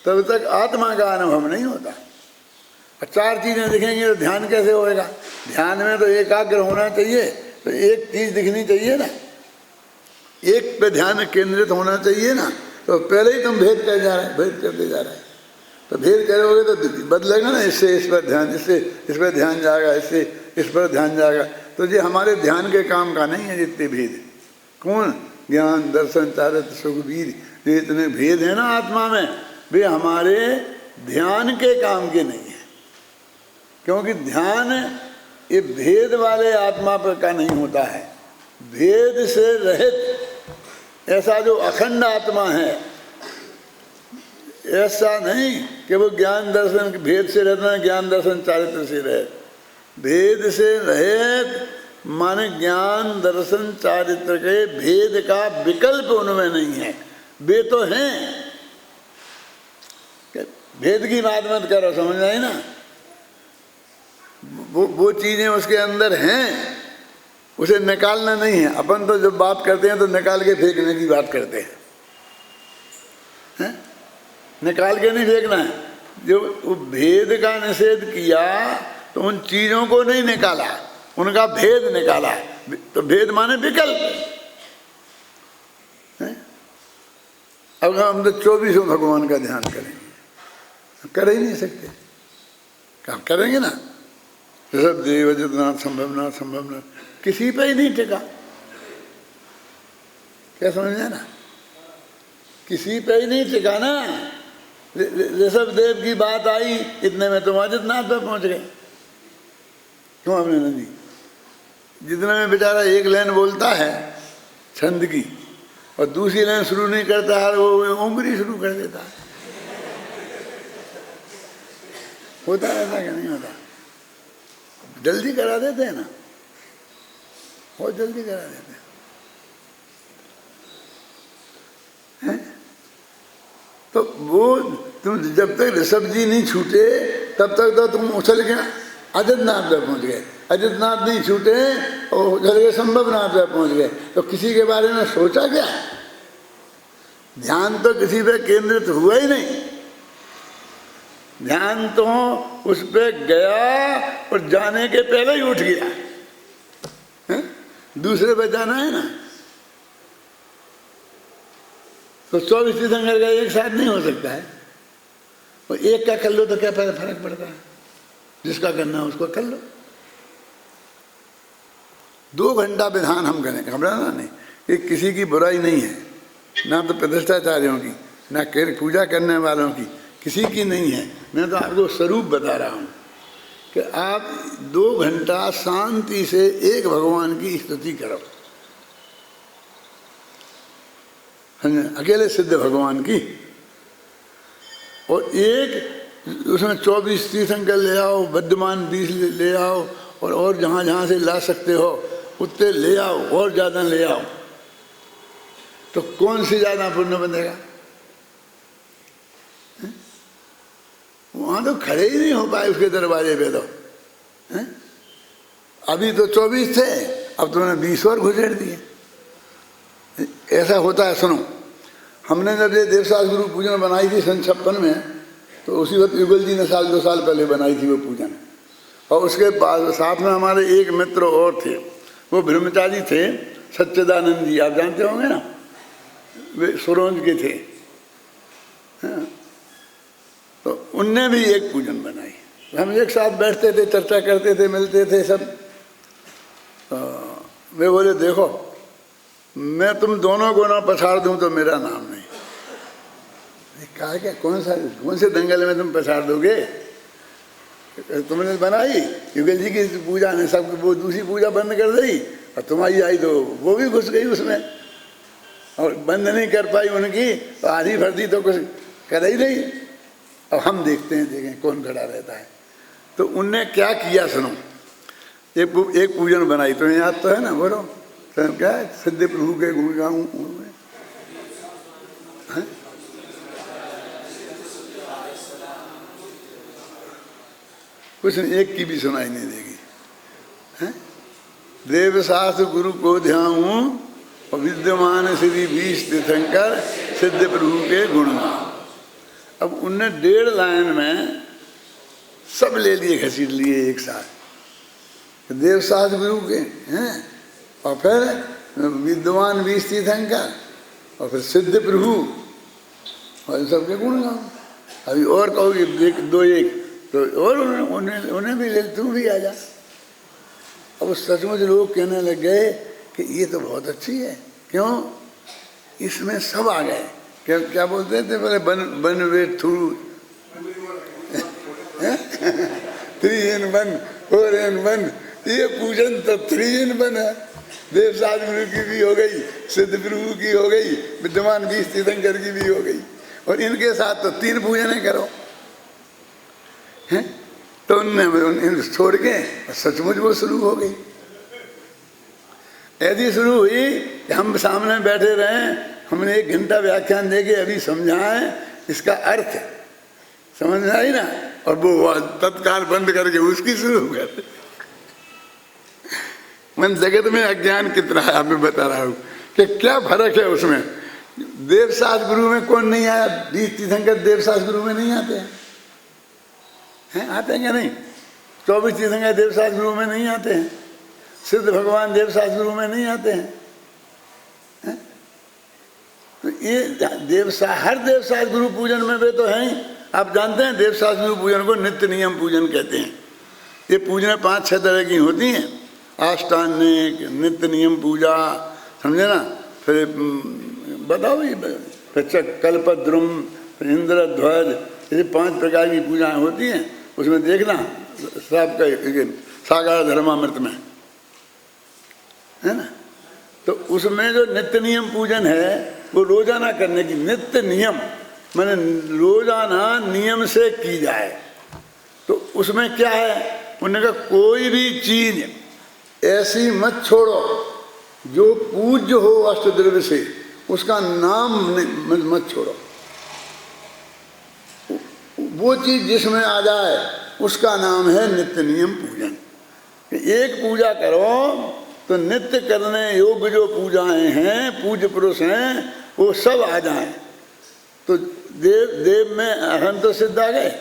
[SPEAKER 1] तब तक आत्मा का अनुभव नहीं होता। 4 चीजें दिखेंगी तो ध्यान कैसे होएगा? ध्यान में तो एकाग्र होना चाहिए, तो एक चीज दिखनी चाहिए ना, एक पे ध्यान केंद्रित होना चाहिए ना। तो पहले ही तुम भेद कर जा रहे हैं, भेद करते जा रहे हैं। तो भेद करोगे तो बदलेगा ना, इससे इस पर ध्यान, इससे इस पर ध्यान जाएगा, इससे इस पर ध्यान जाएगा। तो ये हमारे ध्यान के काम का नहीं है जितने भेद। कौन? ज्ञान, दर्शन, चारित्र, सुख, वीर, जो इतने भेद है ना आत्मा में, वे हमारे ध्यान के काम के नहीं है। क्योंकि ध्यान ये भेद वाले आत्मा पर का नहीं होता है। भेद से रहित ऐसा जो अखंड आत्मा है, ऐसा नहीं कि वो ज्ञान दर्शन, भेद से रहना, ज्ञान दर्शन चारित्र से रहे। भेद से रहित माने ज्ञान दर्शन चारित्र के भेद का विकल्प उनमें नहीं है। वे तो हैं, भेद की बात मत करो, समझ आई ना। वो चीजें उसके अंदर हैं, उसे निकालना नहीं है। अपन तो जब बात करते हैं तो निकाल के फेंकने की बात करते हैं, निकाल के नहीं फेंकना है। जो भेद का निषेध किया तो उन चीजों को नहीं निकाला, उनका भेद निकाला। तो भेद माने विकल्प है। अब हम तो 24 भगवान का ध्यान करेंगे, कर ही नहीं सकते, काम करेंगे ना। ऋषभ देव, जितना संभवनाथ, संभवनाथ किसी पे ही नहीं टिका। क्या समझे ना, किसी पे ही नहीं टिका ना। ऋषभ देव की बात आई, इतने में तुम अजितनाथ पे पहुंच गए। क्यों हमने नहीं? जितने में बेचारा एक लाइन बोलता है छंद की और दूसरी लाइन शुरू नहीं करता है, वो उंगली शुरू कर देता है। होता है ऐसा क्या? नहीं होता। जल्दी करा देते हैं ना, बहुत जल्दी करा देते हैं। तो वो तुम जब तक ऋषभ जी नहीं छूटे तब तक तो तुम उछल के अजितनाथ पे पहुंच गए। अजितनाथ नहीं छूटे और उछल के संभवनाथ पे पहुंच गए। तो किसी के बारे में सोचा क्या? ध्यान तो किसी पे केंद्रित हुआ ही नहीं। ध्यान तो उस पे गया और जाने के पहले ही उठ गया है? दूसरे पे जाना है ना। तो 24 तीर्थंकर का एक साथ नहीं हो सकता है। और एक का कर लो तो क्या फर्क पड़ता है? जिसका करना है उसको कर लो। 2 घंटा विधान हम करें, घबराना नहीं। ये किसी की बुराई नहीं है, ना तो प्रतिष्ठाचार्यों की, ना पूजा करने वालों की, किसी की नहीं है। मैं तो आपको स्वरूप बता रहा हूँ कि आप 2 घंटा शांति से एक भगवान की स्तुति करो, अकेले सिद्ध भगवान की। और एक उसमें 24 तीर्थंकर ले आओ, विद्यमान 20 ले आओ, और जहाँ जहाँ से ला सकते हो उतने ले आओ, और ज़्यादा ले आओ। तो कौन सी ज़्यादा पुण्य बनेगा? वहाँ तो खड़े ही नहीं हो पाए उसके दरवाजे पे तो है? अभी तो 24 थे, अब तुमने 20 और घुसेड़ दिए। ऐसा होता है। सुनो, हमने जब ये देवसास गुरु पूजन बनाई थी सन 56 में, तो उसी वक्त युगल जी ने 2 साल पहले बनाई थी वो पूजन। और उसके बाद साथ में हमारे एक मित्र और थे, वो ब्रह्मचारी थे, सच्चिदानंद जी, आप जानते होंगे ना, वे सुरोंज के थे। हाँ, तो उनने भी एक पूजन बनाई। हम एक साथ बैठते थे, चर्चा करते थे, मिलते थे सब। वे बोले देखो, मैं तुम दोनों को ना पछाड़ दूं तो मेरा नाम नहीं। कहा क्या, कौन से दंगल में तुम पछाड़ दोगे? तुमने बनाई युगल जी की पूजा ने, सब वो दूसरी पूजा बंद कर दी, और तुम्हारी आई तो वो भी घुस गई उसमें, और बंद नहीं कर पाई उनकी, तो आधी भरती तो कुछ कर ही नहीं। अब हम देखते हैं, देखें कौन खड़ा रहता है। तो उनने क्या किया सुनो, एक पूजन बनाई, तो याद तो है ना, बोलो तो क्या है, सिद्ध प्रभु के गुण गाऊं, कुछ नहीं, एक की भी सुनाई नहीं देगी। देवशास्त्र गुरु को ध्याऊं और विद्यमान श्री 20 तीर्थंकर सिद्ध प्रभु के गुण गाऊं। अब उनने 1.5 लाइन में सब ले लिए, घसीट लिए एक साथ। देवशास्त्र गुरु के हैं, और फिर विद्वान 20 तीर्थंकर और फिर सिद्ध प्रभु और सबके गुण गाओ। अभी और कहोगे एक दो एक तो और उन्हें भी ले, तू भी आ जा। अब सचमुच लोग कहने लग गए कि ये तो बहुत अच्छी है। क्यों? इसमें सब आ गए। क्या क्या बोलते थे पहले? बन वे थ्रू 3 in 1 4 in 1। ये पूजन तो 3 in 1 है। देव साध गुरु की भी हो गई, सिद्ध प्रभु की हो गई, विद्यमान 20 तीर्थंकर की भी हो गई, और इनके साथ तो 3 पूजनें करो हैं। तो उनने छोड़ के सचमुच वो शुरू हो गई। ऐसी शुरू हुई कि हम सामने बैठे रहे, हमने 1 घंटा व्याख्यान देके अभी समझाएं इसका अर्थ समझ में आई ना, और वो तत्काल बंद करके उसकी शुरू कर। मन जगत में अज्ञान कितना है, मैं बता रहा हूँ कि क्या फर्क है उसमें। देवसास गुरु में कौन नहीं आया? 20 तीर्थंकर देवसास गुरु में नहीं आते हैं, आते हैं क्या नहीं? 24 तीर्थंकर देवसास गुरु में नहीं आते हैं। सिद्ध भगवान देवसास गुरु में नहीं आते हैं, है? तो ये हर देवसास गुरु पूजन में वे तो हैं ही। आप जानते हैं देवसास गुरु पूजन को नित्य नियम पूजन कहते हैं। ये पूजन 5-6 तरह की होती हैं। आष्टांगिक, नित्य नियम पूजा, समझे ना। फिर बताओ ये फिर कल्पद्रुम, इंद्रध्वज, ये 5 प्रकार की पूजाएं होती हैं। उसमें देखना सबका साकार धर्मामृत में है ना। तो उसमें जो नित्य नियम पूजन है वो रोजाना करने की। नित्य नियम माने रोजाना नियम से की जाए। तो उसमें क्या है? उन्होंने कहा कोई भी चीज ऐसी मत छोड़ो जो पूज्य हो अष्टद्रव्य से, उसका नाम मत छोड़ो। वो चीज जिसमें आ जाए उसका नाम है नित्य नियम पूजन। एक पूजा करो तो नित्य करने योग्य जो पूजाएं हैं, पूज्य पुरुष हैं, वो सब आ जाएं। तो देव में हम तो सिद्ध आ गए,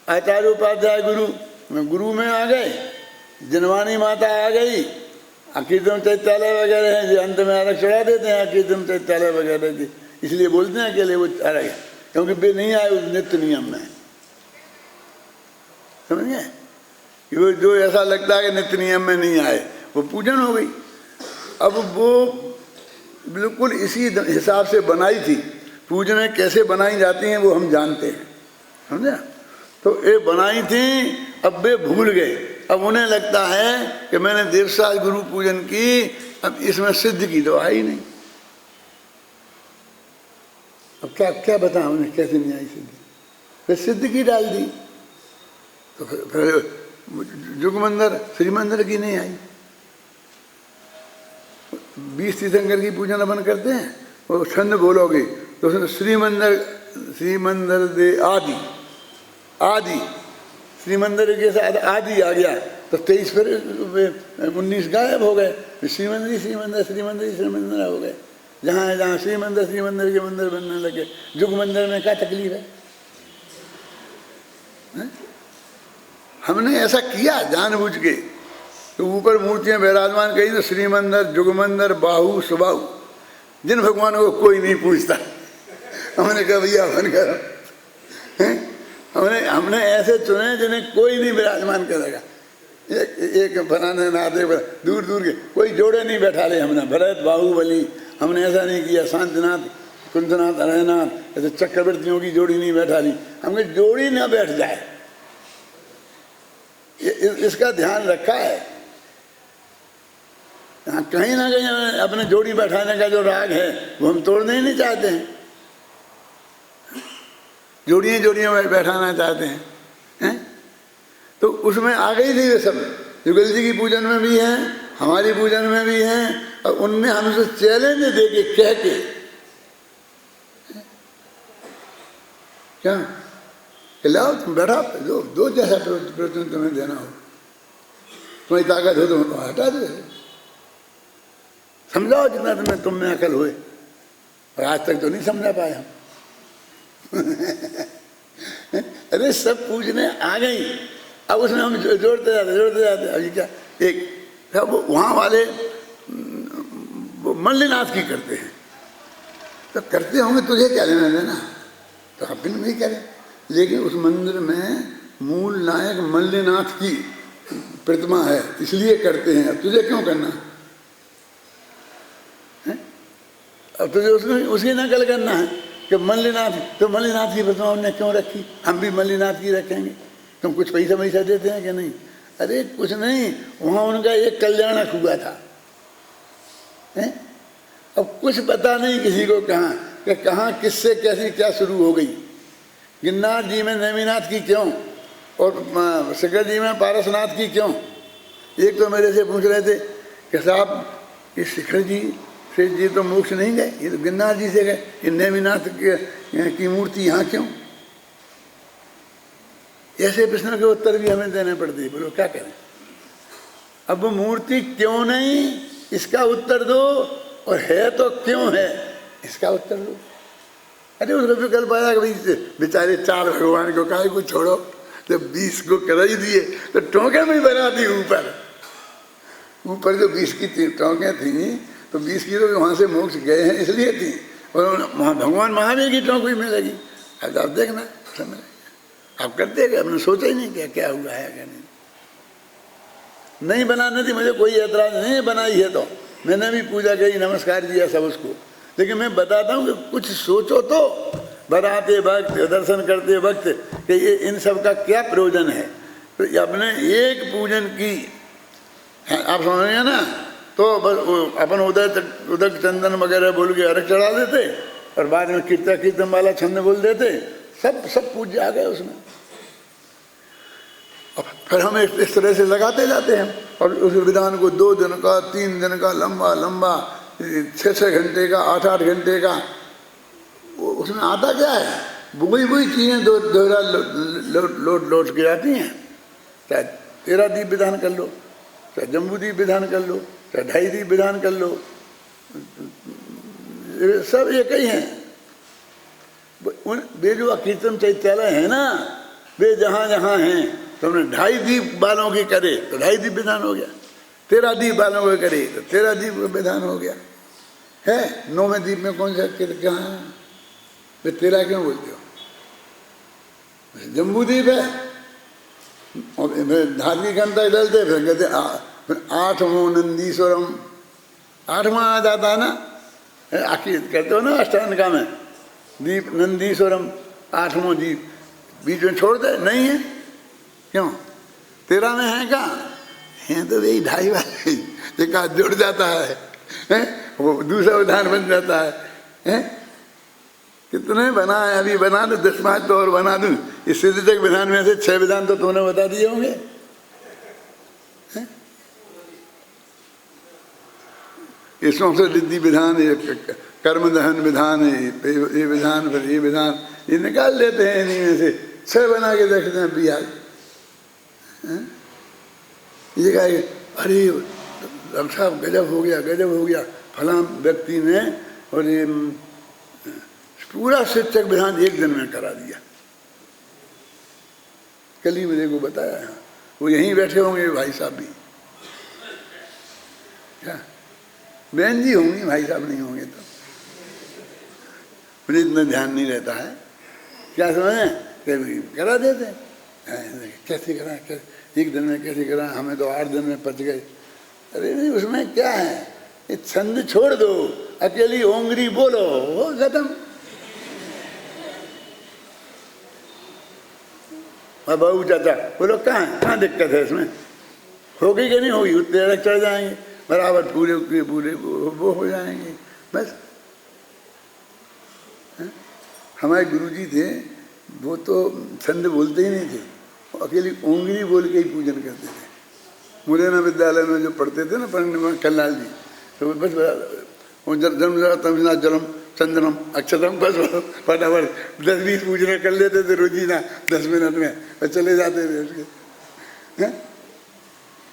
[SPEAKER 1] आचार्य उपाध्याय गुरु में आ गए, जनवानी माता आ गई, कीर्तन चैत्यालय वगैरह हैं जो अंत में अलग चढ़ा देते हैं, कीर्तन चैत्यालय वगैरह की, इसलिए बोलते हैं अकेले वो अलग है, क्योंकि वे नहीं आए उस नित्य नियम में। समझ गए? वो जो ऐसा लगता है कि नित्य नियम में नहीं आए, वो पूजन हो गई। अब वो बिल्कुल इसी हिसाब से बनाई थी। पूजनें कैसे बनाई जाती हैं वो हम जानते हैं, समझे? तो ये बनाई थी, अब वे भूल गए। अब उन्हें लगता है कि मैंने देवसास गुरु पूजन की, अब इसमें सिद्ध की तो आई नहीं। अब क्या बताएं उन्हें कैसे नहीं आई सिद्धि? फिर सिद्ध की डाल दी, तो फिर जुगमंदिर श्रीमंदिर की नहीं आई। 20 तीर्थंकर की पूजन अपन करते हैं, वो छंद बोलोगे तो उसमें श्रीमंदिर दे आदि श्रीमंदिर के साथ आदि आ गया, तो 23 फिर 19 गायब हो गए। श्रीमंदिर हो गए। जहाँ श्रीमंदिर के मंदिर बनने लगे। जुग मंदिर में क्या तकलीफ है? हमने ऐसा किया जानबूझ के। तो ऊपर मूर्तियां विराजमान कही तो श्रीमंदिर, जुगमंदिर, बाहु, सुबाहु, जिन भगवानों को कोई नहीं पूछता। हमने कहा भैया बन करो। हमने ऐसे चुने जिन्हें कोई नहीं विराजमान करेगा। एक बनाने नाते दूर दूर के कोई जोड़े नहीं बैठा ले। हमने भरत, बाहुबली, हमने ऐसा नहीं किया। शांतिनाथ, कुंजनाथ, अरयनाथ, ऐसे चक्रवर्तियों की जोड़ी नहीं बैठा ली। हमने जोड़ी ना बैठ जाए, इसका ध्यान रखा है। कहीं ना कहीं अपने जोड़ी बैठाने का जो राग है वो हम तोड़ने ही नहीं चाहते हैं। जोड़ियाँ में बैठाना चाहते हैं, तो उसमें आ गई थी वे सब। जुगल जी की पूजन में भी है, हमारी पूजन में भी है, और उनने हमसे चैलेंज दे के कह के क्या लाओ तुम बैठा दो जैसा प्रवचन तुम्हें देना हो, तुम्हारी ताकत हो तो हटा दे, समझाओ जितना तुम में अकल हुए। और आज तक तो नहीं समझा पाए हम। अरे सब पूजने आ गई, अब उसमें हम जोड़ते जाते। अभी क्या एक सब वहाँ वाले मल्लिनाथ की करते हैं। तो करते होंगे, तुझे क्या लेना देना, तो अपन नहीं करें। लेकिन उस मंदिर में मूल नायक मल्लिनाथ की प्रतिमा है, इसलिए करते हैं। अब तुझे क्यों करना है? अब तुझे उसकी नकल करना है कि मल्लिनाथ, तो मल्लिनाथ की प्रतिमा उन्होंने क्यों रखी, हम भी मल्लिनाथ की रखेंगे। तुम कुछ पैसा वैसा देते हैं कि नहीं? अरे कुछ नहीं, वहाँ उनका एक कल्याणक हुआ था, है? अब कुछ पता नहीं किसी को कहाँ कि कहाँ किससे कैसी क्या शुरू हो गई। गिरनार जी में नेमिनाथ की क्यों, और शिखर जी में पारसनाथ की क्यों? एक तो मेरे से पूछ रहे थे कि साहब ये शिखर जी से जी तो मोक्ष नहीं गए, ये तो गिरनार जी से गए, ये नेमिनाथ की मूर्ति यहाँ क्यों? ऐसे प्रश्नों के उत्तर भी हमें देने पड़ते हैं। बोलो क्या करें? अब वो मूर्ति क्यों नहीं, इसका उत्तर दो, और है तो क्यों है, इसका उत्तर दो। अरे उसको विकल्प आया कि बेचारे 4 भगवान को काहे को छोड़ो, जब 20 को कर ही दिए तो टोंके में बना दी। ऊपर जो 20 की टोंके थी, तो 20 की तो वहाँ से मोक्ष गए हैं इसलिए थी, और भगवान महावीर की टोंक भी मिलेगी। अब आप देखना समझ, आप करते हैं, आपने सोचा ही नहीं क्या हुआ है क्या नहीं बनाने थी। मुझे कोई एतराज नहीं, बनाई है तो मैंने भी पूजा करी, नमस्कार किया सब उसको। लेकिन मैं बताता हूँ कि कुछ सोचो तो, बनाते वक्त, दर्शन करते वक्त, कि ये इन सब का क्या प्रयोजन है। तो अपने एक पूजन की, आप समझ रहे हैं ना, तो बस अपन उदक चंदन वगैरह बोल के अर्घ चढ़ा देते, और बाद में कीर्तन वाला छंद बोल देते, सब पूज्य आ गए उसमें। और फिर हम इस तरह से लगाते जाते हैं, और उस विधान को 2 दिन का, 3 दिन का, लंबा 6 घंटे का, 8 घंटे का, उसमें आता क्या है? वही चीज़ें दोहरा लौट के आती हैं। चाहे 13 दीप विधान कर लो, चाहे जम्बू दीप विधान कर लो, चाहे 2.5 दीप विधान कर लो, सब एक ही हैं। वे जो कीर्तन चैत्यालय है ना, वे जहाँ जहाँ हैं, तो हमने 2.5 दीप वालों की करे तो 2.5 दीप विधान हो गया, 13 दीप वालों के करे तो 13 दीप विधान हो गया है। 9वें दीप में कौन सा क्या है? वे 13 क्यों बोलते हो? जम्बू दीप है, और धार्मिक अंतर डलते, फिर कहते 8वां नंदीश्वरम, 8वां आ जाता है ना, आखिर कहते हो ना अष्टांगिका में, दीप नंदीश्वरम 8वां दीप, बीच में छोड़ दे, नहीं है क्यों? 13 में है क्या? है तो वही 2.5 वाले, एक आध जुड़ जाता है, वो दूसरा विधान बन जाता है। कितने बनाए, अभी बना दो 10-5 तो और बना दूं। इस सिद्ध तक विधान में से 6 विधान तो तुमने बता दिए होंगे। इसमें से रिद्धि विधान, कर्म दहन विधान, ये विधान, फिर ये विधान, ये निकाल लेते हैं इन्हीं में से 6 बना के देखते हैं बिहार। ये कहा अरे साहब गजब हो गया, फलां व्यक्ति ने, और ये पूरा शिक्षक विधान 1 दिन में करा दिया। कल ही मेरे को बताया है, वो यहीं बैठे होंगे भाई साहब भी, क्या बहन जी होंगी, भाई साहब नहीं होंगे तो मुझे इतना ध्यान नहीं रहता है। क्या समझे, करा देते कैसे करा, 1 दिन में कैसे करा, हमें तो 8 दिन में पच गए। अरे नहीं, उसमें क्या है, ये छंद छोड़ दो, अकेली ओंगरी बोलो, हो खत्म। बाबू चाचा बोलो कहाँ दिक्कत है इसमें, होगी कि नहीं होगी, उतने अलग चढ़ जाएंगे, बराबर पूरे वो हो जाएंगे बस। हमारे गुरुजी थे, वो तो छंद बोलते ही नहीं थे, अकेली उंगली बोल के ही पूजन करते थे। मुरैना विद्यालय में जो पढ़ते थे ना पंडित कल्लाल जी, तो बस जलम चंदनम अक्षतम, बस फटाफट 10-20 पूजना कर लेते थे रोजीना 10 मिनट में, और चले जाते थे उसके।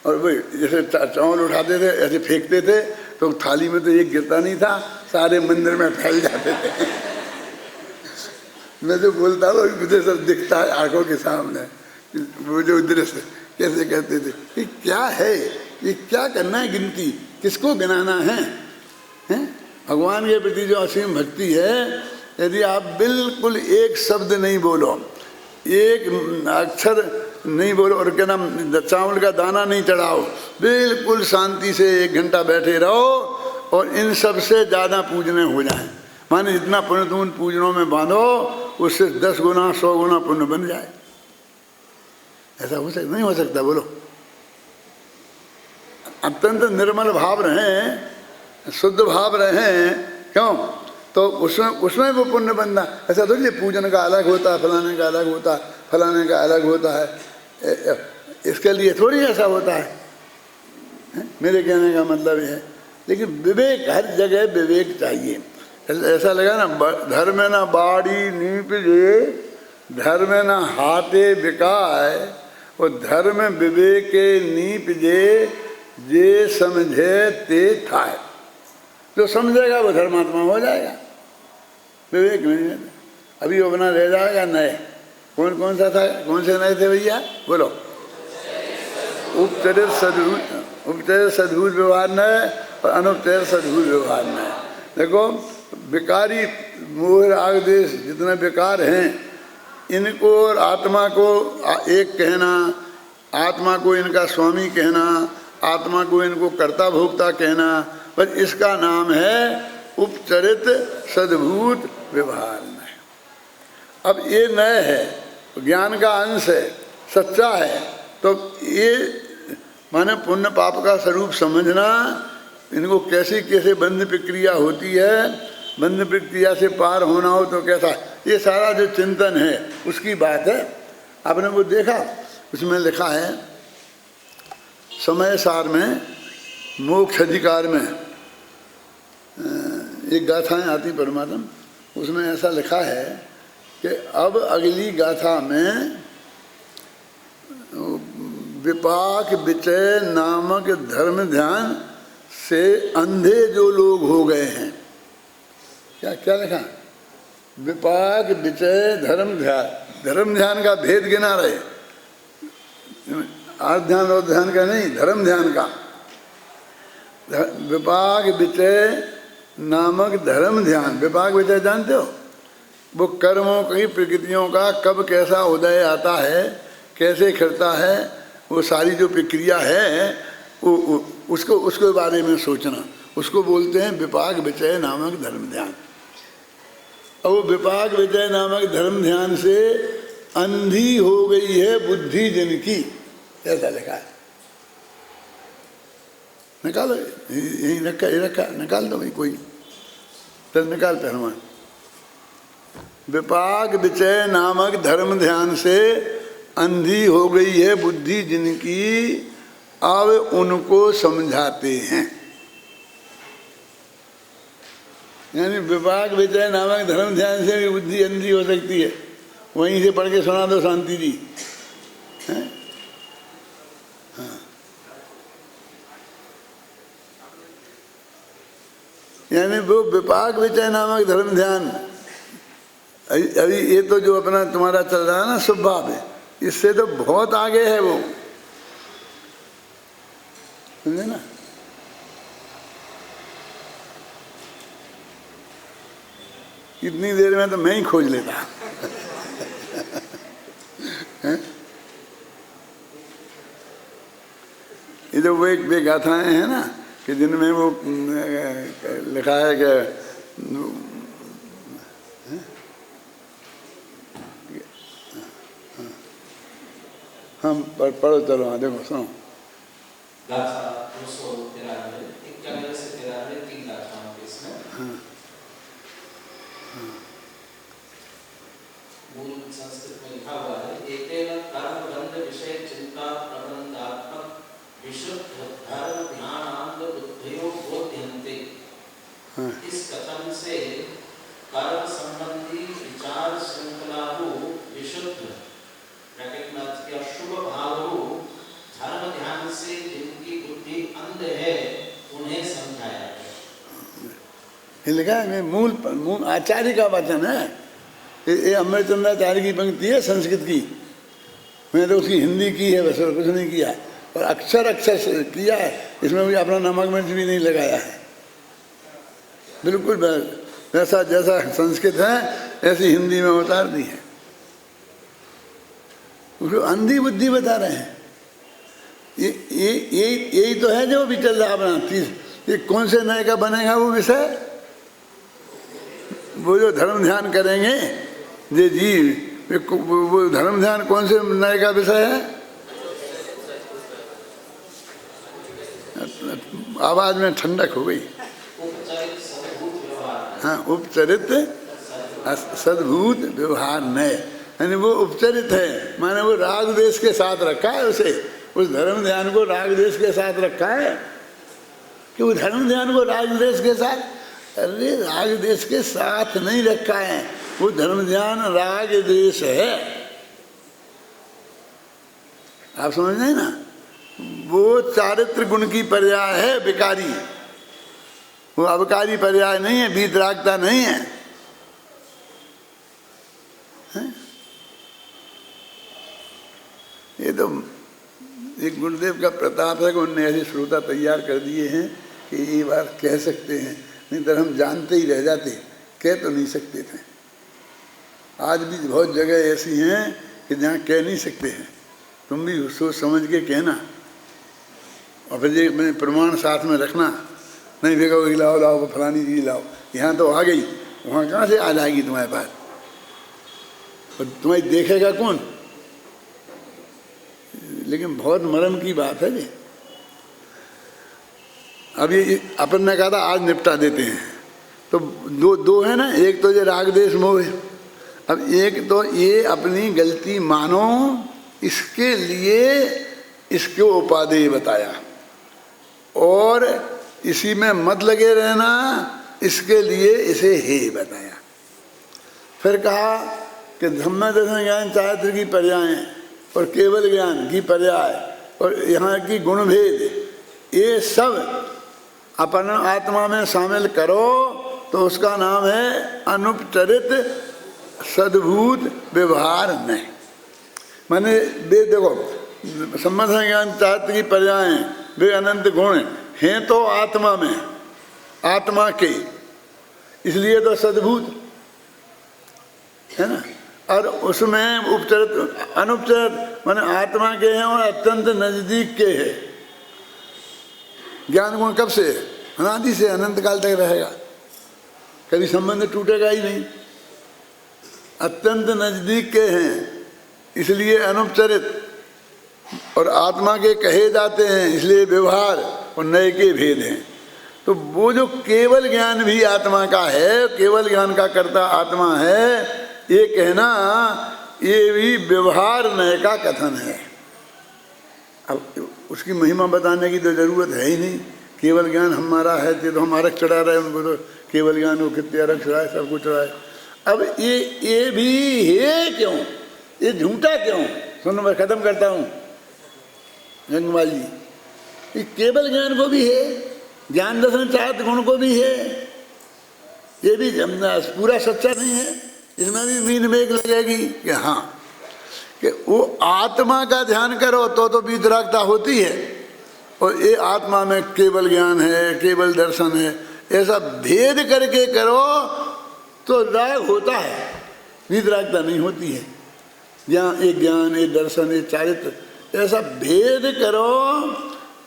[SPEAKER 1] और भाई जैसे चावल उठाते थे, ऐसे फेंकते थे, तो थाली में तो एक गिरता नहीं था, सारे मंदिर में फैल जाते थे। मैं जो बोलता हूँ मुझे सब दिखता है आंखों के सामने, वो जो दृश्य कैसे कहते थे, ये क्या है, ये क्या करना है, गिनती किसको गिनाना है, हैं? भगवान के प्रति जो असीम भक्ति है, यदि आप बिल्कुल एक शब्द नहीं बोलो, एक अक्षर नहीं बोलो, और क्या नाम चावल का दाना नहीं चढ़ाओ, बिल्कुल शांति से 1 घंटा बैठे रहो और इन सब से ज़्यादा पूजने हो जाए, माने जितना पुण्य तुम पूजनों में बांधो उससे 10 गुना 100 गुना पुण्य बन जाए। ऐसा हो सकता नहीं? हो सकता? बोलो। अत्यंत निर्मल भाव रहें, शुद्ध भाव रहें, क्यों? तो उसमें वो पुण्य बनना। ऐसा तो नहीं पूजन का अलग होता है, फलाने का अलग होता है, फलाने का अलग होता है, इसके लिए थोड़ी ऐसा होता है। मेरे कहने का मतलब है, लेकिन विवेक, हर जगह विवेक चाहिए। ऐसा लगा ना, धर्म ना बाड़ी नीप जे, धर्म ना हाथे बिकाय, और धर्म विवेक नीप जे समझे ते थाय। जो समझेगा वो धर्मात्मा हो जाएगा, विवेक नहीं है। अभी वो बना रह जाएगा नए। कौन सा था? कौन से नए थे भैया? बोलो। उपचरित सद्भूत व्यवहार नए और अनुपचरित सद्भूत व्यवहार नए। देखो, विकारी मोह राग देश जितने विकार हैं, इनको और आत्मा को एक कहना, आत्मा को इनका स्वामी कहना, आत्मा को इनको कर्ता भोक्ता कहना, बस इसका नाम है उपचरित सद्भूत व्यवहार नय। अब ये नय है, ज्ञान का अंश है, सच्चा है, तो ये माने पुण्य पाप का स्वरूप समझना, इनको कैसे कैसे बंध प्रक्रिया होती है, बंध प्रक्रिया से पार होना हो तो कैसा, ये सारा जो चिंतन है उसकी बात है। आपने वो देखा, उसमें लिखा है समय सार में, मोक्ष अधिकार में एक गाथाएं आती परमात्म, उसमें ऐसा लिखा है कि अब अगली गाथा में विपाक विचय नामक धर्म ध्यान से अंधे जो लोग हो गए हैं, क्या क्या लिखा? विपाक विचय धर्म ध्यान का भेद गिना रहे, आर्थ ध्यान और ध्यान का नहीं, धर्म ध्यान का। विपाक विचय नामक धर्म ध्यान, विपाक विचय जानते हो? वो कर्मों की प्रकृतियों का कब कैसा उदय आता है, कैसे करता है, वो सारी जो प्रक्रिया है उसके बारे में सोचना, उसको बोलते हैं विपाक विचय नामक धर्म ध्यान। और वो विपाक विचय नामक धर्म ध्यान से अंधी हो गई है बुद्धि जिनकी, ऐसा लिखा है। निकालो, यही रखा निकाल दो भाई, कोई तो निकाल पहलवान। विपाक विचय नामक धर्म ध्यान से अंधी हो गई है बुद्धि जिनकी, अब उनको समझाते हैं। यानी विपाक विचय नामक धर्म ध्यान से भी बुद्धि अंधी हो सकती है। वहीं से पढ़ के सुना दो शांति जी, हैं? हाँ। यानी वो विपाक विचय नामक धर्म ध्यान, अभी ये तो जो अपना तुम्हारा चल रहा है ना शुभ भाव है, इससे तो बहुत आगे है वो, समझे ना? इतनी देर में तो मैं ही खोज लेता। ये जो वे गाथाएं हैं ना कि जिनमें वो लिखा है कि हम पढ़ो, चलो हाँ देखो सुनो।
[SPEAKER 2] गाथा 293 से 93 3 गाथाओं के इसमें।
[SPEAKER 1] हाँ।
[SPEAKER 2] मूल संस्कृत में लिखा हुआ है, एतेन कर्म बंध विषय चिंता प्रबंधात्मक विशुद्ध धर्म ध्यानांग बुद्धयो बोध्यन्ते। इस कथन से कर्म संबंधी विचार श्रृंखला को विशुद्ध या शुभ भाव धर्म ध्यान से जिनकी बुद्धि अंध है उन्हें समझाया है।
[SPEAKER 1] लिखा है मूल आचार्य का वचन है। ये अमृतचंद्राचार्य की पंक्ति है संस्कृत की, मैंने तो उसकी हिंदी की है, बस और कुछ नहीं किया, और अक्षर किया है, इसमें भी अपना नमक मिर्च भी नहीं लगाया है। बिल्कुल वैसा जैसा संस्कृत है ऐसी हिंदी में उतार दी है। उसको अंधी बुद्धि बता रहे हैं। यही तो है जो भी चल रहा अपना। ये कौन से नए का बनेगा वो विषय? वो जो धर्म ध्यान करेंगे ये जीव, वो धर्म ध्यान कौन से नए का विषय है? आवाज में ठंडक हो गई। हाँ, उपचरित सद्भूत व्यवहार नए, यानी वो उपचरित है, माने वो राग देश के साथ रखा है उसे, उस धर्म ध्यान को राग देश के साथ रखा है कि वो धर्म ध्यान को राग देश के साथ, अरे राग देश के साथ नहीं रखा है, वो धर्म ध्यान राग देश है। आप समझ रहे हैं ना? वो चारित्र गुण की पर्याय है विकारी, वो अवकारी पर्याय नहीं है, वीतरागता नहीं है, हैं? ये तो एक गुरुदेव का प्रताप है कि उन्होंने ऐसे श्रोता तैयार कर दिए हैं कि ये बात कह सकते हैं, नहीं तो हम जानते ही रह जाते, कह तो नहीं सकते थे। आज भी बहुत जगह ऐसी हैं कि जहाँ कह नहीं सकते हैं, तुम भी सोच समझ के कहना और फिर ये मैंने प्रमाण साथ में रखना, नहीं भेगा लाओ लाओ फलानी चीज लाओ, यहाँ तो आ गई, वहाँ कहाँ से आ जाएगी तुम्हारे पास? और तुम्हें देखेगा कौन? लेकिन बहुत मर्म की बात है ये। अब ये अपन ने कहा था आज निपटा देते हैं, तो दो है ना, एक तो ये राग देश मोह, अब एक तो ये अपनी गलती मानो, इसके लिए इसको उपादेय बताया, और इसी में मत लगे रहना, इसके लिए इसे हे बताया। फिर कहा कि धम्म दर्शन ज्ञान चारित्र की पर्याय और केवल ज्ञान की पर्याय और यहाँ की गुण भेद, ये सब अपन आत्मा में शामिल करो तो उसका नाम है अनुपचरित सद्भूत व्यवहार में। माने वे देखो सम्मत ज्ञान चारित्र की पर्याय, वे अनंत गुण हैं तो आत्मा में, आत्मा के, इसलिए तो सद्भूत है ना। और उसमें उपचरित अनुपचरित माने आत्मा के हैं और अत्यंत नजदीक के हैं। ज्ञान गुण कब से? अनादि से, अनंत काल तक रहेगा, कभी संबंध टूटेगा ही नहीं। अत्यंत नजदीक के हैं इसलिए अनुपचरित, और आत्मा के कहे जाते हैं इसलिए व्यवहार और नए के भेद हैं। तो वो जो केवल ज्ञान भी आत्मा का है, केवल ज्ञान का कर्ता आत्मा है, ये कहना ये भी व्यवहार नए का कथन है। अब उसकी महिमा बताने की तो जरूरत है ही नहीं, केवल ज्ञान हमारा है तो हम आरक चढ़ा रहे हैं उनको, तो केवल ज्ञान को कितने आरक चढ़ाए, सब कुछ चढ़ाए। अब ये भी है क्यों, ये झूठा क्यों? सुनो मैं खत्म करता हूँ गंगवाल जी, ये केवल ज्ञान को भी है, ज्ञान दर्शन चारित्र गुण को भी है, ये भी पूरा सच्चा नहीं है। इसमें भी मीन मेघ लगेगी कि हाँ कि वो आत्मा का ध्यान करो तो वीतरागता होती है, और ये आत्मा में केवल ज्ञान है, केवल दर्शन है, ऐसा भेद करके करो तो राग होता है, वीतरागता नहीं होती है। जहाँ एक ज्ञान, एक दर्शन, एक चारित्र, ऐसा भेद करो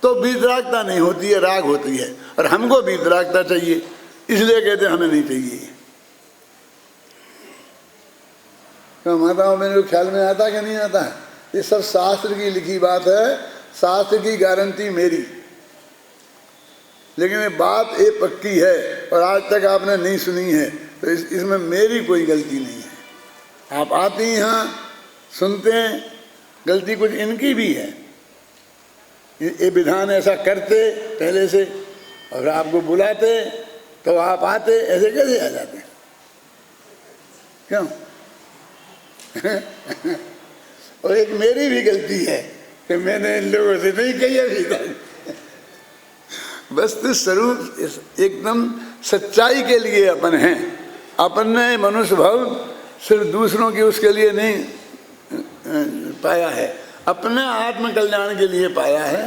[SPEAKER 1] तो वीतरागता नहीं होती है, राग होती है। और हमको वीतरागता चाहिए, इसलिए कहते हमें नहीं चाहिए। क्या माताओं मेरे ख्याल में आता कि नहीं आता है? ये सब शास्त्र की लिखी बात है, शास्त्र की गारंटी मेरी, लेकिन ये बात ये पक्की है और आज तक आपने नहीं सुनी है, तो इसमें मेरी कोई गलती नहीं है। आप आते हैं यहाँ सुनते हैं, गलती कुछ इनकी भी है, ये विधान ऐसा करते पहले से और आपको बुलाते तो आप आते, ऐसे कैसे आ जाते? क्यों? और एक मेरी भी गलती है कि मैंने इन लोगों से नहीं कही अभी तक। वस्तु स्वरूप एकदम सच्चाई के लिए अपन हैं, अपन ने मनुष्य भाव सिर्फ दूसरों की उसके लिए नहीं पाया है, अपने आत्म कल्याण के लिए पाया है।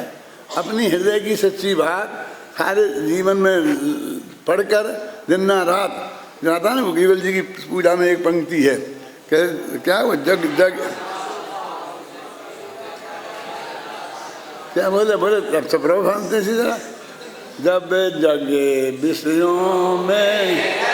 [SPEAKER 1] अपनी हृदय की सच्ची बात सारे जीवन में पढ़कर दिन ना रात। जाता है ना, वो केवल जी की पूजा में एक पंक्ति है, क्या वो जग जग, क्या बोले बोले तब सब प्रभु भानते इसी तरह, जब जगे विषयों में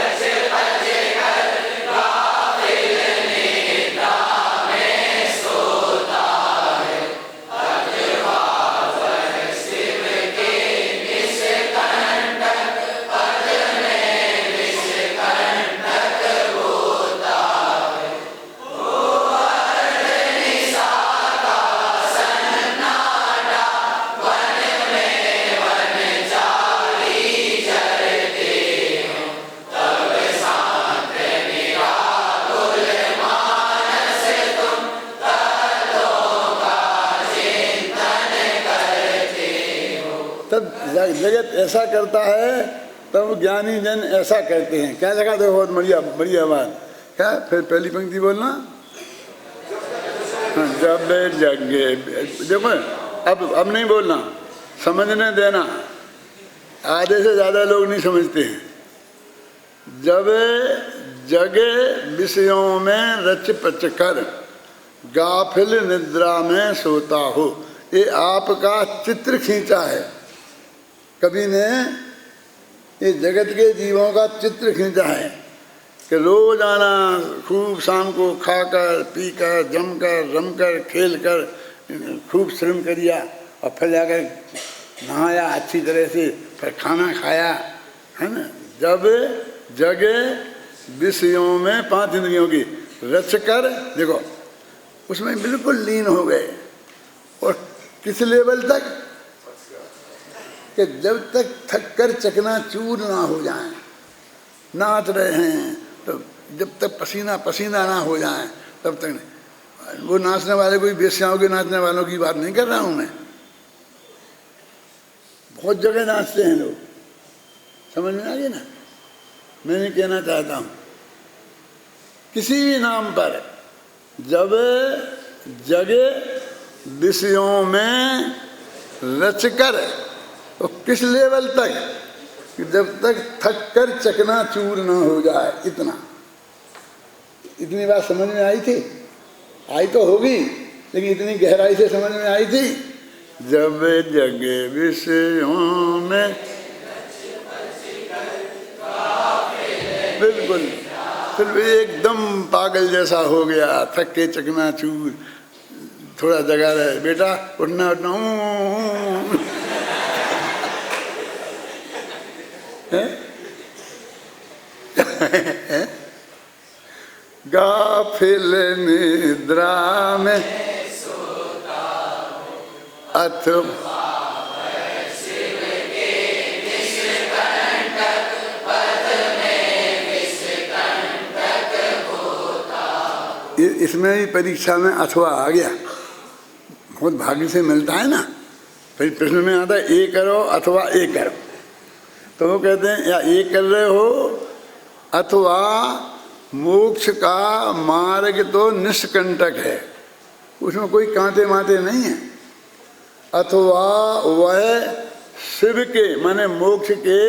[SPEAKER 1] जगत ऐसा करता है, तब ज्ञानी जन ऐसा कहते हैं। क्या जगह देखो, बहुत बढ़िया बढ़िया बात। क्या फिर पहली पंक्ति बोलना, जब जगे, देखो अब नहीं बोलना, समझने देना। आधे से ज्यादा लोग नहीं समझते हैं। जब जगे विषयों में रच पच कर, गाफिल निद्रा में सोता हो। ये आपका चित्र खींचा है, कवि ने ये जगत के जीवों का चित्र खींचा है कि रोजाना खूब शाम को खाकर पीकर जमकर रमकर खेलकर खूब श्रम करिया और फिर जाकर नहाया अच्छी तरह से, फिर खाना खाया, है ना। जब जगे विषयों में 5 इंद्रियों की रच कर, देखो उसमें बिल्कुल लीन हो गए। और किस लेवल तक कि जब तक थक कर चकनाचूर ना हो जाएं, नाच रहे हैं तो जब तक पसीना पसीना ना हो जाए तब तक नहीं। वो नाचने वाले कोई बेस्याओं के नाचने वालों की बात नहीं कर रहा हूं मैं। बहुत जगह नाचते हैं लोग, समझ में आ गई ना। मैं नहीं कहना चाहता हूं, किसी भी नाम पर जब जगे विषयों में रचकर, तो किस लेवल तक कि जब तक थक कर चकनाचूर ना हो जाए। इतनी बात समझ में आई थी? आई तो होगी, लेकिन इतनी गहराई से समझ में आई थी। जब जगे विषयों में, बिल्कुल फिर एकदम पागल जैसा हो गया, थक के चकनाचूर। थोड़ा जगह रहे, बेटा उठना उठना, गाफिल निद्रा में अथवा इसमें भी परीक्षा में अथवा आ गया, बहुत भाग्य से मिलता है ना। फिर प्रश्न में आता है ये करो अथवा ये करो, तो वो कहते हैं या ये कर रहे हो अथवा मोक्ष का मार्ग तो निष्कंटक है, उसमें कोई कांटे माटे नहीं है। अथवा वह शिव के माने मोक्ष के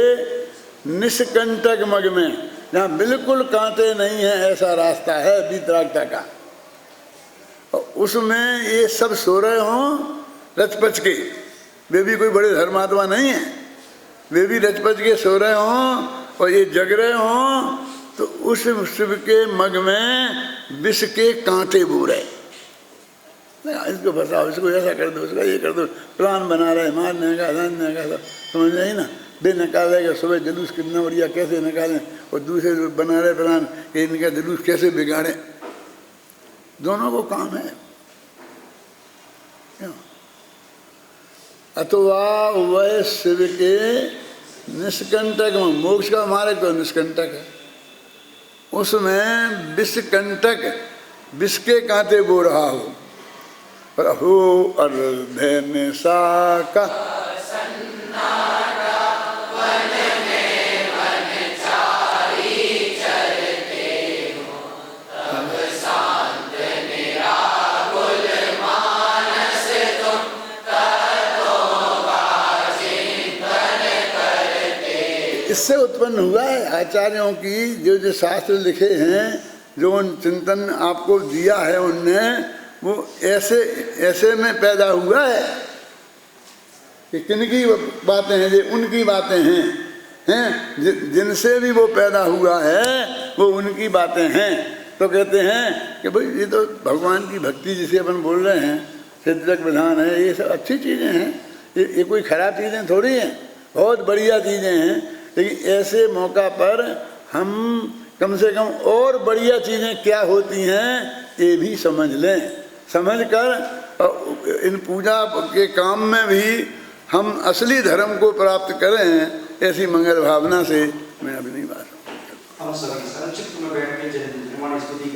[SPEAKER 1] निष्कंटक मग में, जहाँ बिल्कुल कांटे नहीं है, ऐसा रास्ता है वीतरागता का। और उसमें ये सब सो रहे हों रचपच के, वे भी कोई बड़े धर्मात्मा नहीं है, वे भी रचपच के सो रहे हों और ये जग रहे हों, तो उस शिव के मग में विष के कांटे बो रहे। इसको फंसाओ, इसको ऐसा कर दो, उसका ये कर दो, प्लान बना रहे, मारने का धरने का, समझ नहीं ना। बे निकालेगा सुबह जुलूस कितना बढ़िया कैसे निकालें, और दूसरे बना रहे प्लान कि इनका जुलूस कैसे बिगाड़े। दोनों को काम है। अथवा वह शिव के निष्कंटक, मोक्ष का मार्ग तो निष्कंटक है, उसमें विषकंटक विष के कांटे बो रहा हो। पर हो अर्धन साका इससे उत्पन्न हुआ है। आचार्यों की जो जो शास्त्र लिखे हैं, जो उन चिंतन आपको दिया है उनने, वो ऐसे ऐसे में पैदा हुआ है कि किनकी बातें हैं, ये उनकी बातें हैं जिनसे भी वो पैदा हुआ है वो उनकी बातें हैं। तो कहते हैं कि भाई ये तो भगवान की भक्ति जिसे अपन बोल रहे हैं, सिद्धक विधान है, ये सब अच्छी चीज़ें हैं, ये कोई खराब चीज़ें थोड़ी हैं, बहुत बढ़िया चीज़ें हैं। लेकिन ऐसे मौका पर हम कम से कम और बढ़िया चीज़ें क्या होती हैं ये भी समझ लें, समझ कर इन पूजा के काम में भी हम असली धर्म को प्राप्त करें, ऐसी मंगल भावना से मैं अपनी बात
[SPEAKER 3] हम सभी संक्षिप्त में बैठ के निर्माण स्तुति